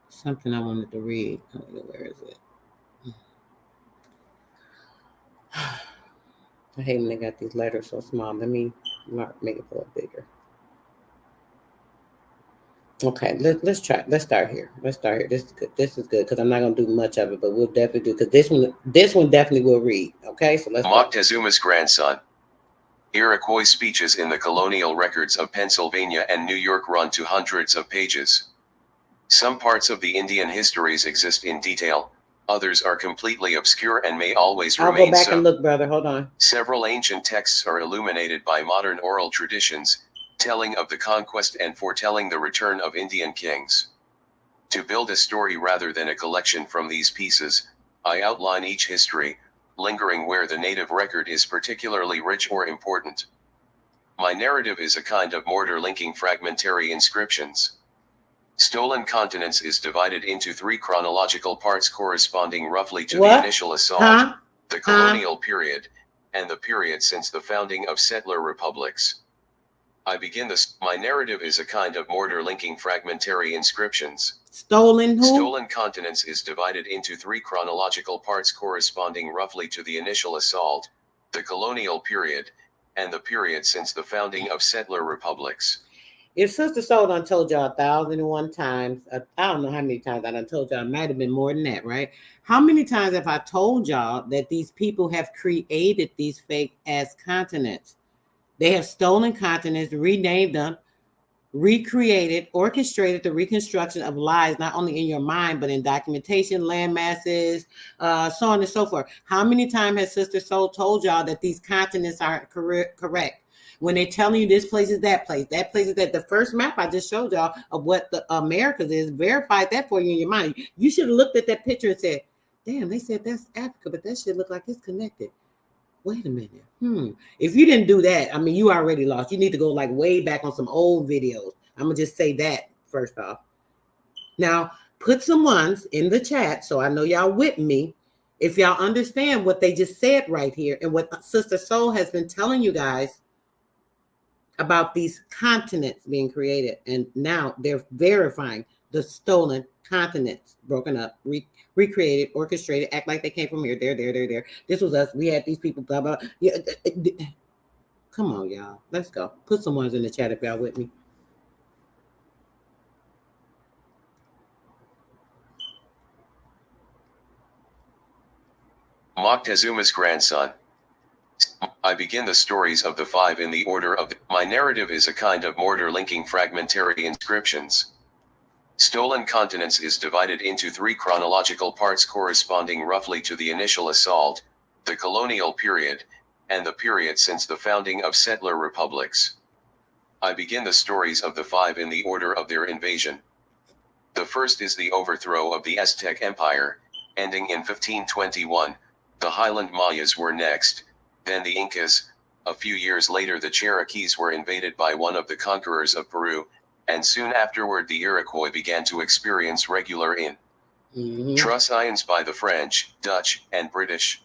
Something I wanted to read. I don't know, where is it? I hate when they got these letters so small. Let me make it a little bigger. Okay, let's try. Let's start here. This is good. This is good because I'm not gonna do much of it, but we'll definitely do because this one definitely will read. Okay, so let's. Moctezuma's grandson. Iroquois speeches in the colonial records of Pennsylvania and New York run to hundreds of pages. Some parts of the Indian histories exist in detail, others are completely obscure and may always remain so. I'll go back and look, brother. Hold on. Several ancient texts are illuminated by modern oral traditions, telling of the conquest and foretelling the return of Indian kings. To build a story rather than a collection from these pieces, I outline each history, lingering where the native record is particularly rich or important. My narrative is a kind of mortar linking fragmentary inscriptions. Stolen Continents is divided into 3 chronological parts corresponding roughly to the initial assault, the colonial period, and the period since the founding of settler republics. I begin this. My narrative is a kind of mortar linking fragmentary inscriptions. Stolen who? Stolen Continents is divided into 3 chronological parts corresponding roughly to the initial assault, the colonial period, and the period since the founding of settler republics. If Sister Soul done told y'all 1,001 times, I don't know how many times I done told y'all, it might have been more than that, right? How many times have I told y'all that these people have created these fake ass continents? They have stolen continents, renamed them, recreated, orchestrated the reconstruction of lies, not only in your mind, but in documentation, land masses, so on and so forth. How many times has Sister Soul told y'all that these continents are correct? When they're telling you this place is that place is that. The first map I just showed y'all of what the Americas is, verified that for you in your mind. You should have looked at that picture and said, damn, they said that's Africa, but that shit look like it's connected. Wait a minute. If you didn't do that, I mean, you already lost. You need to go like way back on some old videos. I'm going to just say that first off. Now, put some ones in the chat so I know y'all with me. If y'all understand what they just said right here and what Sister Soul has been telling you guys about these continents being created. And now they're verifying the stolen continents, broken up, recreated, orchestrated, act like they came from here, there. This was us. We had these people, blah, blah. Yeah, come on, y'all. Let's go. Put some ones in the chat if y'all with me. Moctezuma's grandson. I begin the stories of the five in the order of my narrative is a kind of mortar linking fragmentary inscriptions. Stolen continents is divided into three chronological parts corresponding roughly to the initial assault, the colonial period, and the period since the founding of settler republics. I begin the stories of the five in the order of their invasion. The first is the overthrow of the Aztec Empire, ending in 1521. The Highland Mayas were next, then the Incas. A few years later the Cherokees were invaded by one of the conquerors of Peru, and soon afterward the Iroquois began to experience regular intrusions by the French, Dutch, and British.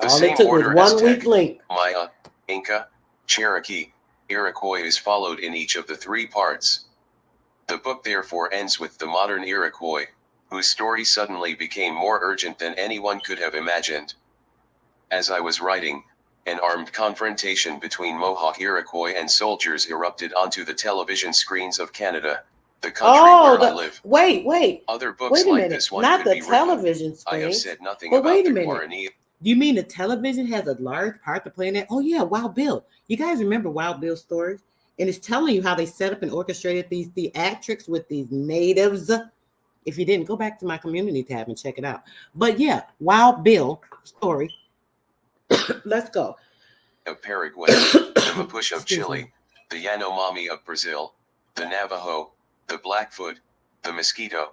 The All same it took was order 1 week Aztec, link. Maya, Inca, Cherokee, Iroquois is followed in each of the three parts. The book therefore ends with the modern Iroquois, whose story suddenly became more urgent than anyone could have imagined. As I was writing, an armed confrontation between Mohawk Iroquois and soldiers erupted onto the television screens of Canada, the country where I live. Wait. Other books Wait a like minute. this one Not could the be television written. I have screens. said nothing But about wait a the minute. Guarani. Do you mean the television has a large part to play in that? Oh yeah, Wild Bill. You guys remember Wild Bill stories? And it's telling you how they set up and orchestrated these theatrics with these natives. If you didn't, go back to my community tab and check it out. But yeah, Wild Bill story. Let's go. Of Paraguay, the Mapuche of Chile, the Yanomami of Brazil, the Navajo, the Blackfoot, the Mosquito,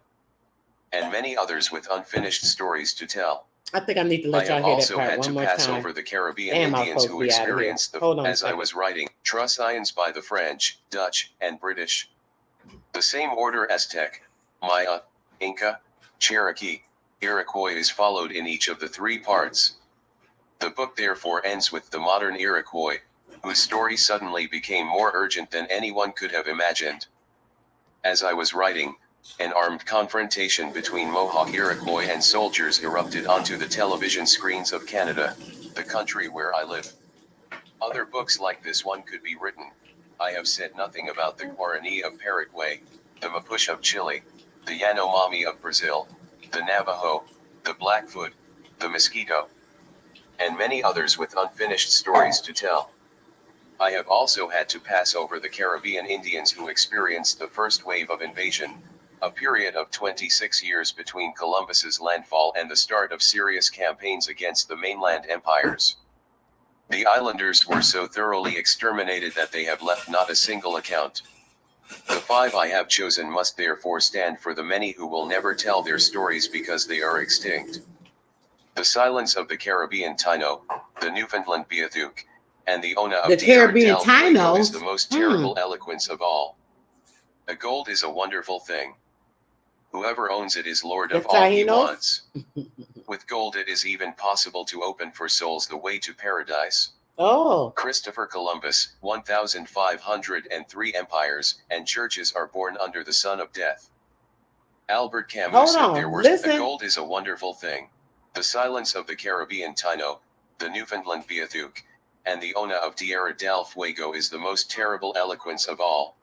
and many others with unfinished stories to tell. I think I need to let I y'all have hear that also part had one to more pass time. over the Caribbean Damn, Indians who experienced as I was writing, Trussians by the French, Dutch, and British. The same order Aztec, Maya, Inca, Cherokee, Iroquois is followed in each of the three parts. The book therefore ends with the modern Iroquois, whose story suddenly became more urgent than anyone could have imagined. As I was writing, an armed confrontation between Mohawk Iroquois and soldiers erupted onto the television screens of Canada, the country where I live. Other books like this one could be written. I have said nothing about the Guarani of Paraguay, the Mapuche of Chile, the Yanomami of Brazil, the Navajo, the Blackfoot, the Mosquito, and many others with unfinished stories to tell. I have also had to pass over the Caribbean Indians who experienced the first wave of invasion, a period of 26 years between Columbus's landfall and the start of serious campaigns against the mainland empires. The islanders were so thoroughly exterminated that they have left not a single account. The five I have chosen must therefore stand for the many who will never tell their stories because they are extinct. The silence of the Caribbean Taino, the Newfoundland Beothuk, and the Ona of the Caribbean Taino is the most terrible eloquence of all. The gold is a wonderful thing. Whoever owns it is lord of all he wants. With gold it is even possible to open for souls the way to paradise. Oh. Christopher Columbus, 1,503 empires and churches are born under the sun of death. Albert Camus said there were the gold is a wonderful thing. The silence of the Caribbean Taino, the Newfoundland Beothuk, and the Ona of Tierra del Fuego is the most terrible eloquence of all.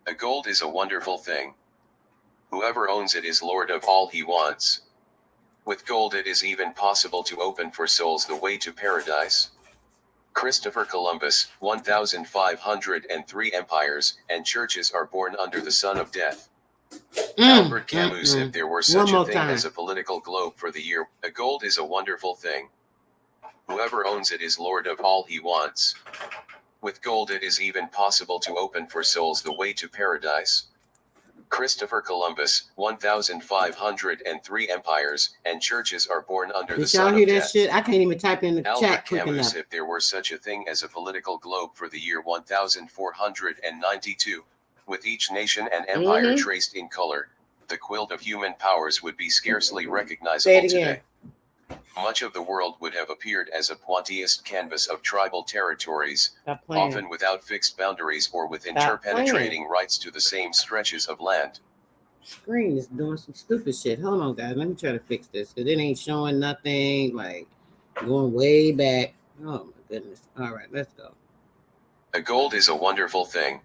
A gold is a wonderful thing. Whoever owns it is lord of all he wants. With gold it is even possible to open for souls the way to paradise. Christopher Columbus, 1503 empires and churches are born under the sun of death. Albert Camus, if there were such a thing as a political globe for the year, a gold is a wonderful thing. Whoever owns it is lord of all he wants. With gold it is even possible to open for souls the way to paradise. Christopher Columbus, 1503 empires and churches are born under the sun of death. Did y'all hear that shit? I can't even type in the chat quick Camus, enough. if there were such a thing as a political globe for the year 1492, with each nation and empire traced in color, the quilt of human powers would be scarcely recognizable today. Much of the world would have appeared as a Pointillist canvas of tribal territories, often without fixed boundaries or with interpenetrating rights to the same stretches of land. Screen is doing some stupid shit. Hold on, guys. Let me try to fix this because it ain't showing nothing. Like going way back. Oh my goodness. All right, let's go. A gold is a wonderful thing.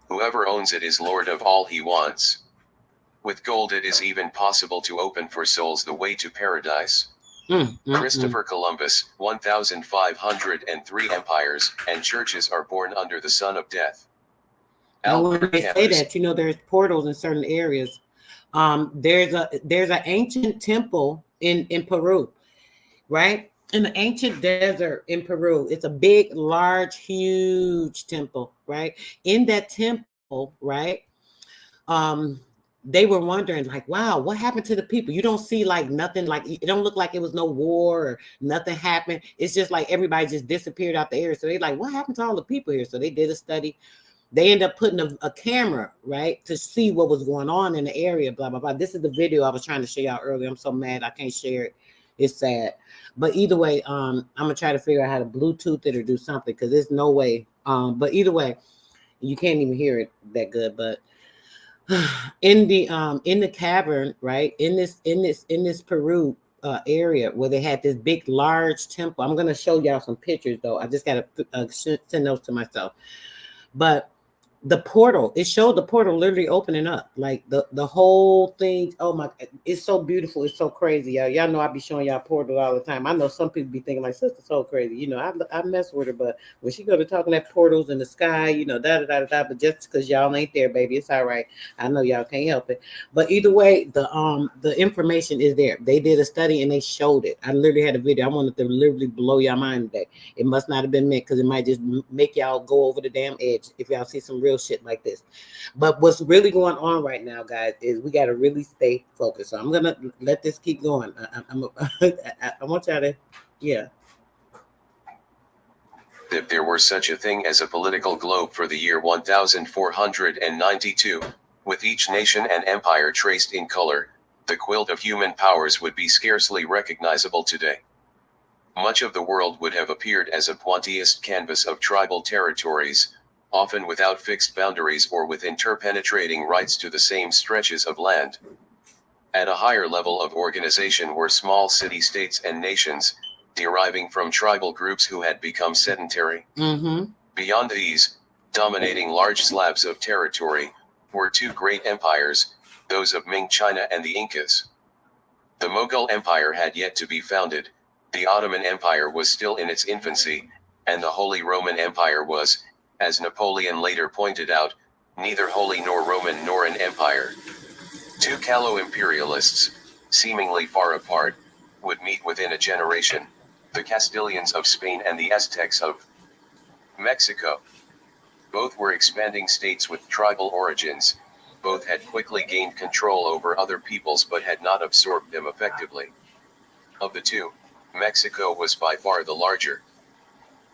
Whoever owns it is lord of all he wants. With gold it is even possible to open for souls the way to paradise. Christopher Columbus, 1503 empires and churches are born under the sun of death. Now, when they say that, you know, there's portals in certain areas. There's an ancient temple in Peru, right? In the ancient desert in Peru, it's a big, large, huge temple, right? In that temple, right? They were wondering, like, wow, what happened to the people? You don't see like nothing, like it don't look like it was no war or nothing happened. It's just like everybody just disappeared out the area. So they're like, what happened to all the people here? So they did a study. They end up putting a camera, right, to see what was going on in the area, blah, blah, blah. This is the video I was trying to show y'all earlier. I'm so mad I can't share it. It's sad. But either way, I'm going to try to figure out how to Bluetooth it or do something because there's no way. But either way, you can't even hear it that good. But in the cavern, right, in this Peru area where they had this big, large temple. I'm going to show y'all some pictures, though. I just got to send those to myself. But the portal, it showed the portal literally opening up, like the whole thing. Oh my, it's so beautiful. It's so crazy, y'all. Y'all know I be showing y'all portal all the time. I know some people be thinking like, sister's so crazy. You know, I mess with her, but when she go to talking that portals in the sky, you know, but just because y'all ain't there, baby, it's all right. I know y'all can't help it. But either way, the information is there. They did a study and they showed it. I literally had a video. I wanted to literally blow your mind today. It must not have been meant because it might just make y'all go over the damn edge if y'all see some real shit like this. But what's really going on right now, guys, is we got to really stay focused. So I'm gonna let this keep going. I want y'all to, yeah. If there were such a thing as a political globe for the year 1492, with each nation and empire traced in color, the quilt of human powers would be scarcely recognizable today. Much of the world would have appeared as a Pointillist canvas of tribal territories, often without fixed boundaries or with interpenetrating rights to the same stretches of land. At a higher level of organization were small city-states and nations, deriving from tribal groups who had become sedentary. Beyond these, dominating large slabs of territory, were two great empires, those of Ming China and the Incas. The Mughal Empire had yet to be founded, the Ottoman Empire was still in its infancy, and the Holy Roman Empire was, as Napoleon later pointed out, neither holy nor Roman nor an empire. Two callow imperialists, seemingly far apart, would meet within a generation, the Castilians of Spain and the Aztecs of Mexico. Both were expanding states with tribal origins, both had quickly gained control over other peoples but had not absorbed them effectively. Of the two, Mexico was by far the larger.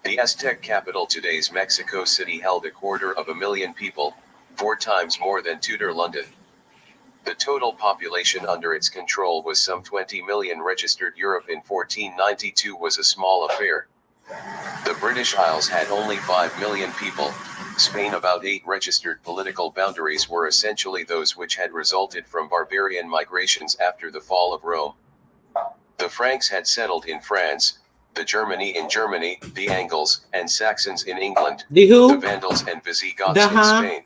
The Aztec capital, today's Mexico City, held 250,000 people, 4 times more than Tudor London. The total population under its control was some 20 million. Registered Europe in 1492 was a small affair. The British Isles had only 5 million people, Spain about 8. Registered political boundaries were essentially those which had resulted from barbarian migrations after the fall of Rome. The Franks had settled in France, the Germany in Germany, the Angles and Saxons in England, The who? the Vandals and Visigoths in Spain.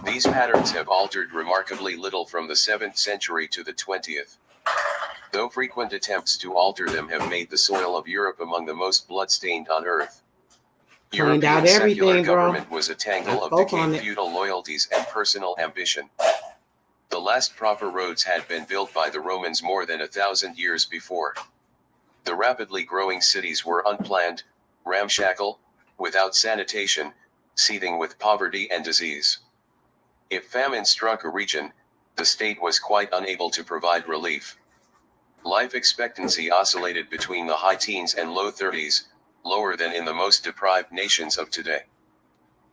These patterns have altered remarkably little from the 7th century to the 20th. Though frequent attempts to alter them have made the soil of Europe among the most blood-stained on earth. Cleaned out European secular everything, bro. government was a tangle of decayed feudal loyalties and personal ambition. The last proper roads had been built by the Romans more than 1,000 years before. The rapidly growing cities were unplanned, ramshackle, without sanitation, seething with poverty and disease. If famine struck a region, the state was quite unable to provide relief. Life expectancy oscillated between the high teens and low 30s, lower than in the most deprived nations of today.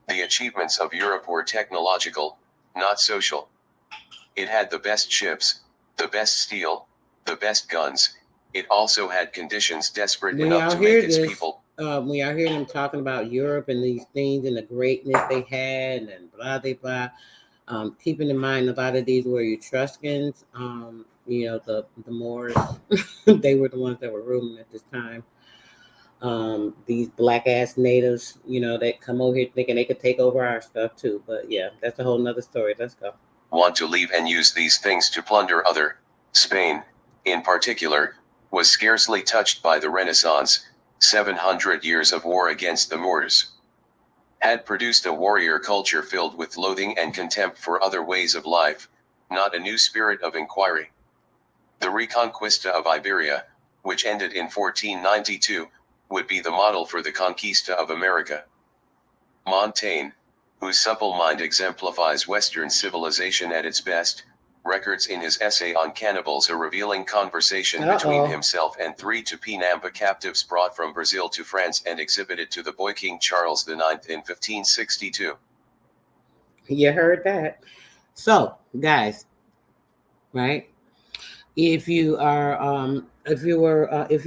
The achievements of Europe were technological, not social. It had the best ships, the best steel, the best guns. It also had conditions desperate enough to make its people. We are hearing them talking about Europe and these things and the greatness they had and blah, blah, blah. Keeping in mind a lot of these were Etruscans, the Moors. They were the ones that were ruling at this time. These black ass natives, that come over here thinking they could take over our stuff too. But yeah, that's a whole nother story. Let's go. Want to leave and use these things to plunder other. Spain, in particular, was scarcely touched by the Renaissance. 700 years of war against the Moors had produced a warrior culture filled with loathing and contempt for other ways of life, not a new spirit of inquiry. The Reconquista of Iberia, which ended in 1492, would be the model for the Conquista of America. Montaigne, whose supple mind exemplifies Western civilization at its best, records in his essay on cannibals a revealing conversation between himself and 3 Tupinamba captives brought from Brazil to France and exhibited to the boy King Charles IX in 1562. You heard that. So, guys, right? If you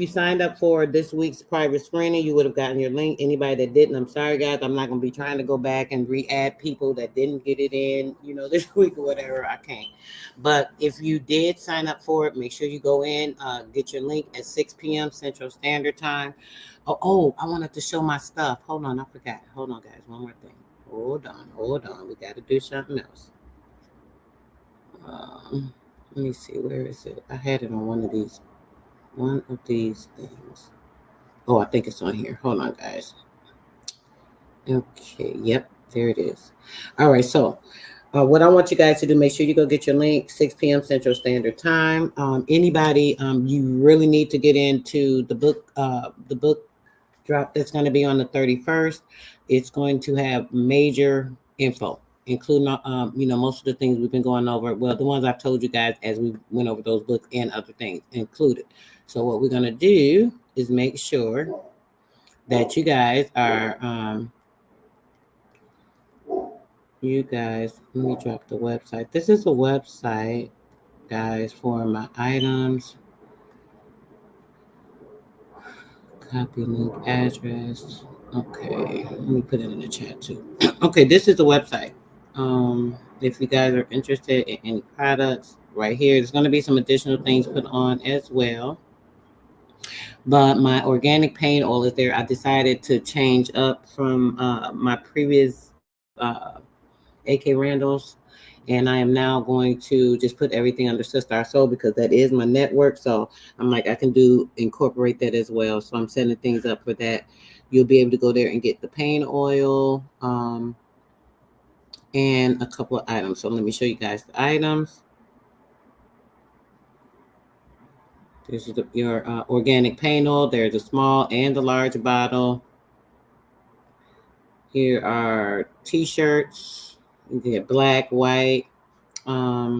signed up for this week's private screening, you would have gotten your link. Anybody that didn't, I'm sorry, guys. I'm not going to be trying to go back and re-add people that didn't get it in, this week or whatever. I can't. But if you did sign up for it, make sure you go in, get your link at 6 p.m. Central Standard Time. Oh, I wanted to show my stuff. Hold on, I forgot. Hold on, guys. One more thing. Hold on. We got to do something else. Let me see, where is it? I had it on one of these things. Oh, I think it's on here. Hold on, guys. Okay, yep, there it is. All right, so what I want you guys to do, make sure you go get your link, 6 p.m. Central Standard Time. Anybody, you really need to get into the book drop that's going to be on the 31st. It's going to have major info, including, most of the things we've been going over. Well, the ones I've told you guys as we went over those books and other things included. So what we're going to do is make sure that you guys are, let me drop the website. This is a website, guys, for my items. Copy link address. Okay, let me put it in the chat too. Okay, this is the website. If you guys are interested in any products, right here, there's going to be some additional things put on as well. But my organic paint oil is there. I decided to change up from my previous AK Randall's, and I am now going to just put everything under SistarSoul because that is my network. So I'm like, I can incorporate that as well. So I'm setting things up for that. You'll be able to go there and get the paint oil and a couple of items. So let me show you guys the items. This is your organic paint oil. There's a small and a large bottle. Here are t-shirts. You get black, white, unisex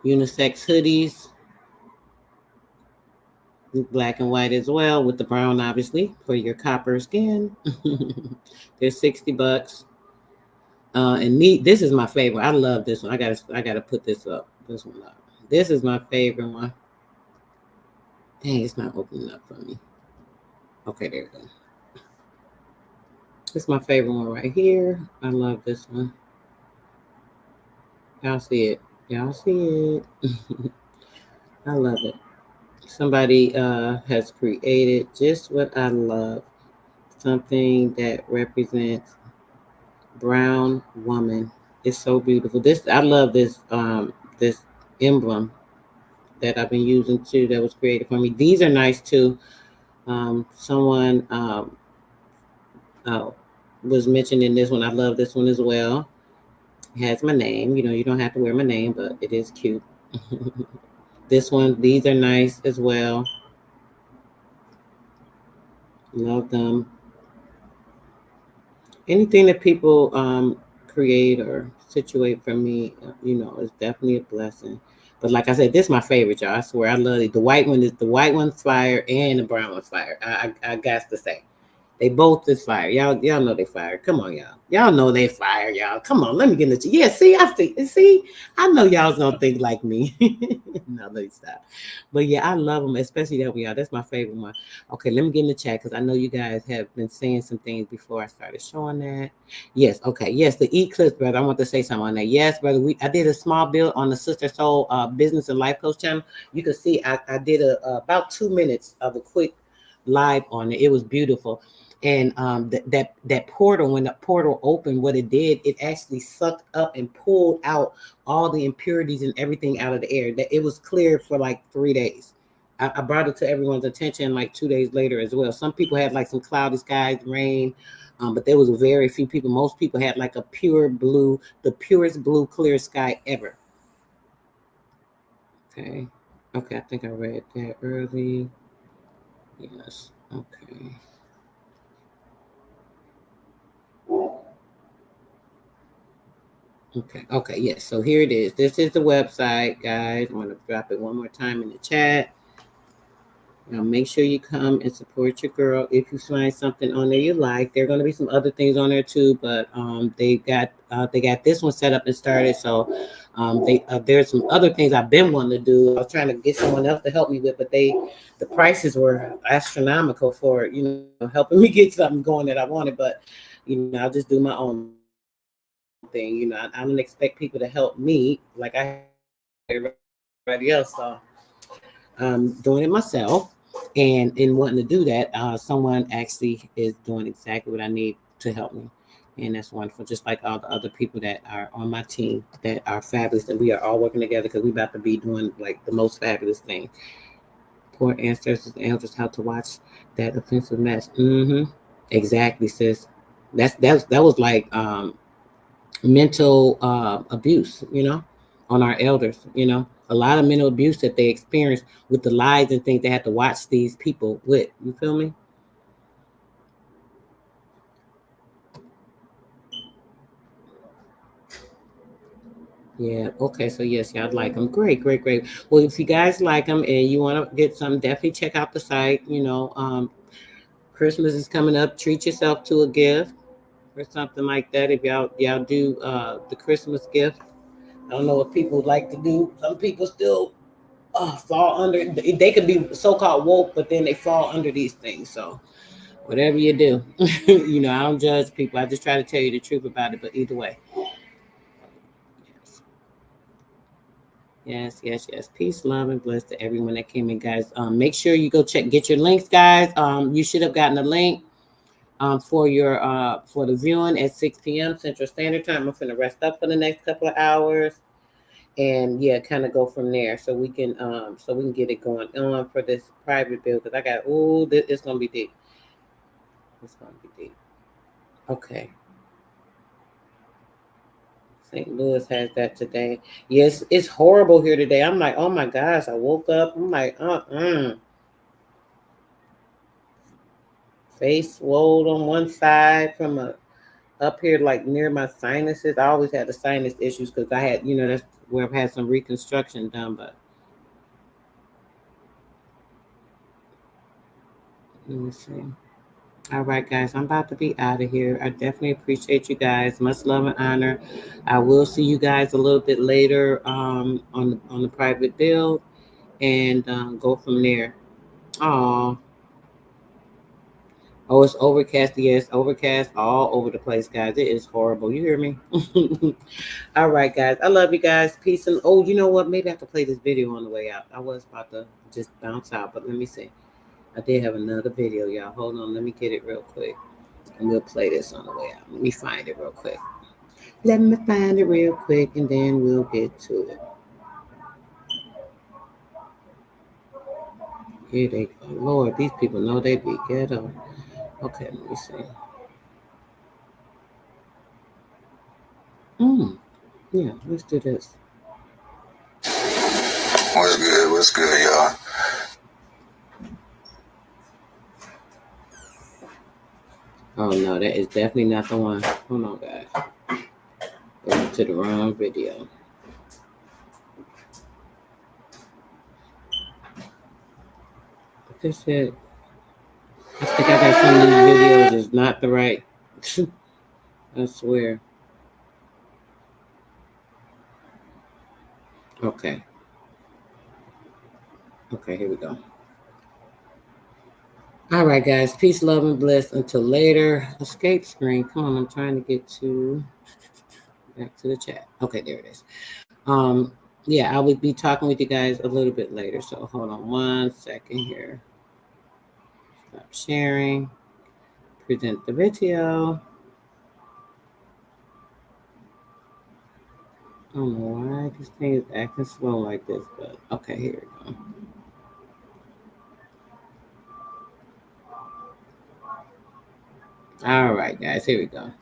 hoodies, black and white as well, with the brown obviously for your copper skin. They're $60. And this is my favorite. I love this one. I gotta put this one up. This is my favorite one. Dang, it's not opening up for me. Okay, there we go. This is my favorite one right here. I love this one. Y'all see it. I love it. Somebody has created just what I love. something that represents brown woman. It's so beautiful. This I love this emblem that I've been using too. That was created for me. These are nice too. Someone uh, was mentioning this one. I love this one as well. It has my name. You know, you don't have to wear my name, but it is cute. This one, these are nice as well. Love them. Anything that people create or situate for me, you know, is definitely a blessing. But like I said, this is my favorite, y'all. I swear, I love it. The white one is the white one's fire, and the brown one's fire. I got to say. They both is fire. Y'all know they fire. Come on, y'all. Y'all know they fire, y'all. Come on, let me get in the chat. Yeah, see, I know y'all's gonna think like me. No, let me stop. But yeah, I love them, especially that one, y'all. That's my favorite one. Okay, let me get in the chat because I know you guys have been saying some things before I started showing that. Yes, okay, yes, the eclipse, brother. I want to say something on that. Yes, brother. I did a small build on the Sister Soul business and life coach channel. You can see I did about 2 minutes of a quick live on it. It was beautiful. And that portal, when the portal opened, what it did, it actually sucked up and pulled out all the impurities and everything out of the air. That it was clear for like 3 days. I brought it to everyone's attention like 2 days later as well. Some people had like some cloudy skies, rain, but there was very few people. Most people had like a pure blue, the purest blue, clear sky ever. Okay, I think I read that early. Yes, okay. Okay, yes. So here it is. This is the website, guys. I'm gonna drop it one more time in the chat. Now make sure you come and support your girl. If you find something on there you like, there are gonna be some other things on there too, but they got this one set up and started. So there's some other things I've been wanting to do. I was trying to get someone else to help me with, but the prices were astronomical for helping me get something going that I wanted. But I'll just do my own thing. I don't expect people to help me like I everybody else. So I'm doing it myself, and in wanting to do that, someone actually is doing exactly what I need to help me, and that's wonderful. Just like all the other people that are on my team that are fabulous, and we are all working together because we're about to be doing like the most fabulous thing. Poor ancestors and elders how to watch that offensive mess. Exactly, sis. That was like mental abuse, on our elders, a lot of mental abuse that they experienced with the lies and things they had to watch these people with. You feel me? Yeah. Okay. So yes, y'all like them. Great. Well, if you guys like them and you want to get some, definitely check out the site. Christmas is coming up. Treat yourself to a gift or something like that. If y'all do the Christmas gift, I don't know what people like to do. Some people still fall under. They could be so-called woke, but then they fall under these things. So whatever you do, I don't judge people. I just try to tell you the truth about it. But either way, yes. Peace, love, and bless to everyone that came in, guys. Make sure you go get your links, guys. You should have gotten a link for your for the viewing at 6 p.m. Central Standard Time. I'm gonna rest up for the next couple of hours. And yeah, kind of go from there, so we can get it going on for this private bill, because I got it's gonna be deep. It's gonna be deep. Okay. St. Louis has that today. Yes, it's horrible here today. I'm like, oh my gosh, I woke up. I'm like, face swelled on one side from up here, like near my sinuses. I always had the sinus issues because I had, that's where I've had some reconstruction done, but let me see. All right, guys, I'm about to be out of here. I definitely appreciate you guys. Much love and honor. I will see you guys a little bit later on the private build, and go from there. Oh, it's overcast. Yes, overcast all over the place, guys. It is horrible. You hear me? All right, guys. I love you guys. Peace. And you know what? Maybe I have to play this video on the way out. I was about to just bounce out, but let me see. I did have another video, y'all. Hold on. Let me get it real quick. And we'll play this on the way out. Let me find it real quick. Let me find it real quick, and then we'll get to it. Here they go. Lord, these people know they be ghetto. Okay, let me see. Yeah, let's do this. What's good? What's good, y'all? Oh no, that is definitely not the one. Hold on, guys. Went to the wrong video. This it. I think I got some of these videos is not the right. I swear. Okay. Okay, here we go. All right, guys. Peace, love, and bliss. Until later. Escape screen. Come on, I'm trying to get to back to the chat. Okay, there it is. Yeah, I will be talking with you guys a little bit later. So hold on 1 second here. Stop sharing. Present the video. I don't know why this thing is acting slow like this, but okay, here we go. All right, guys, here we go.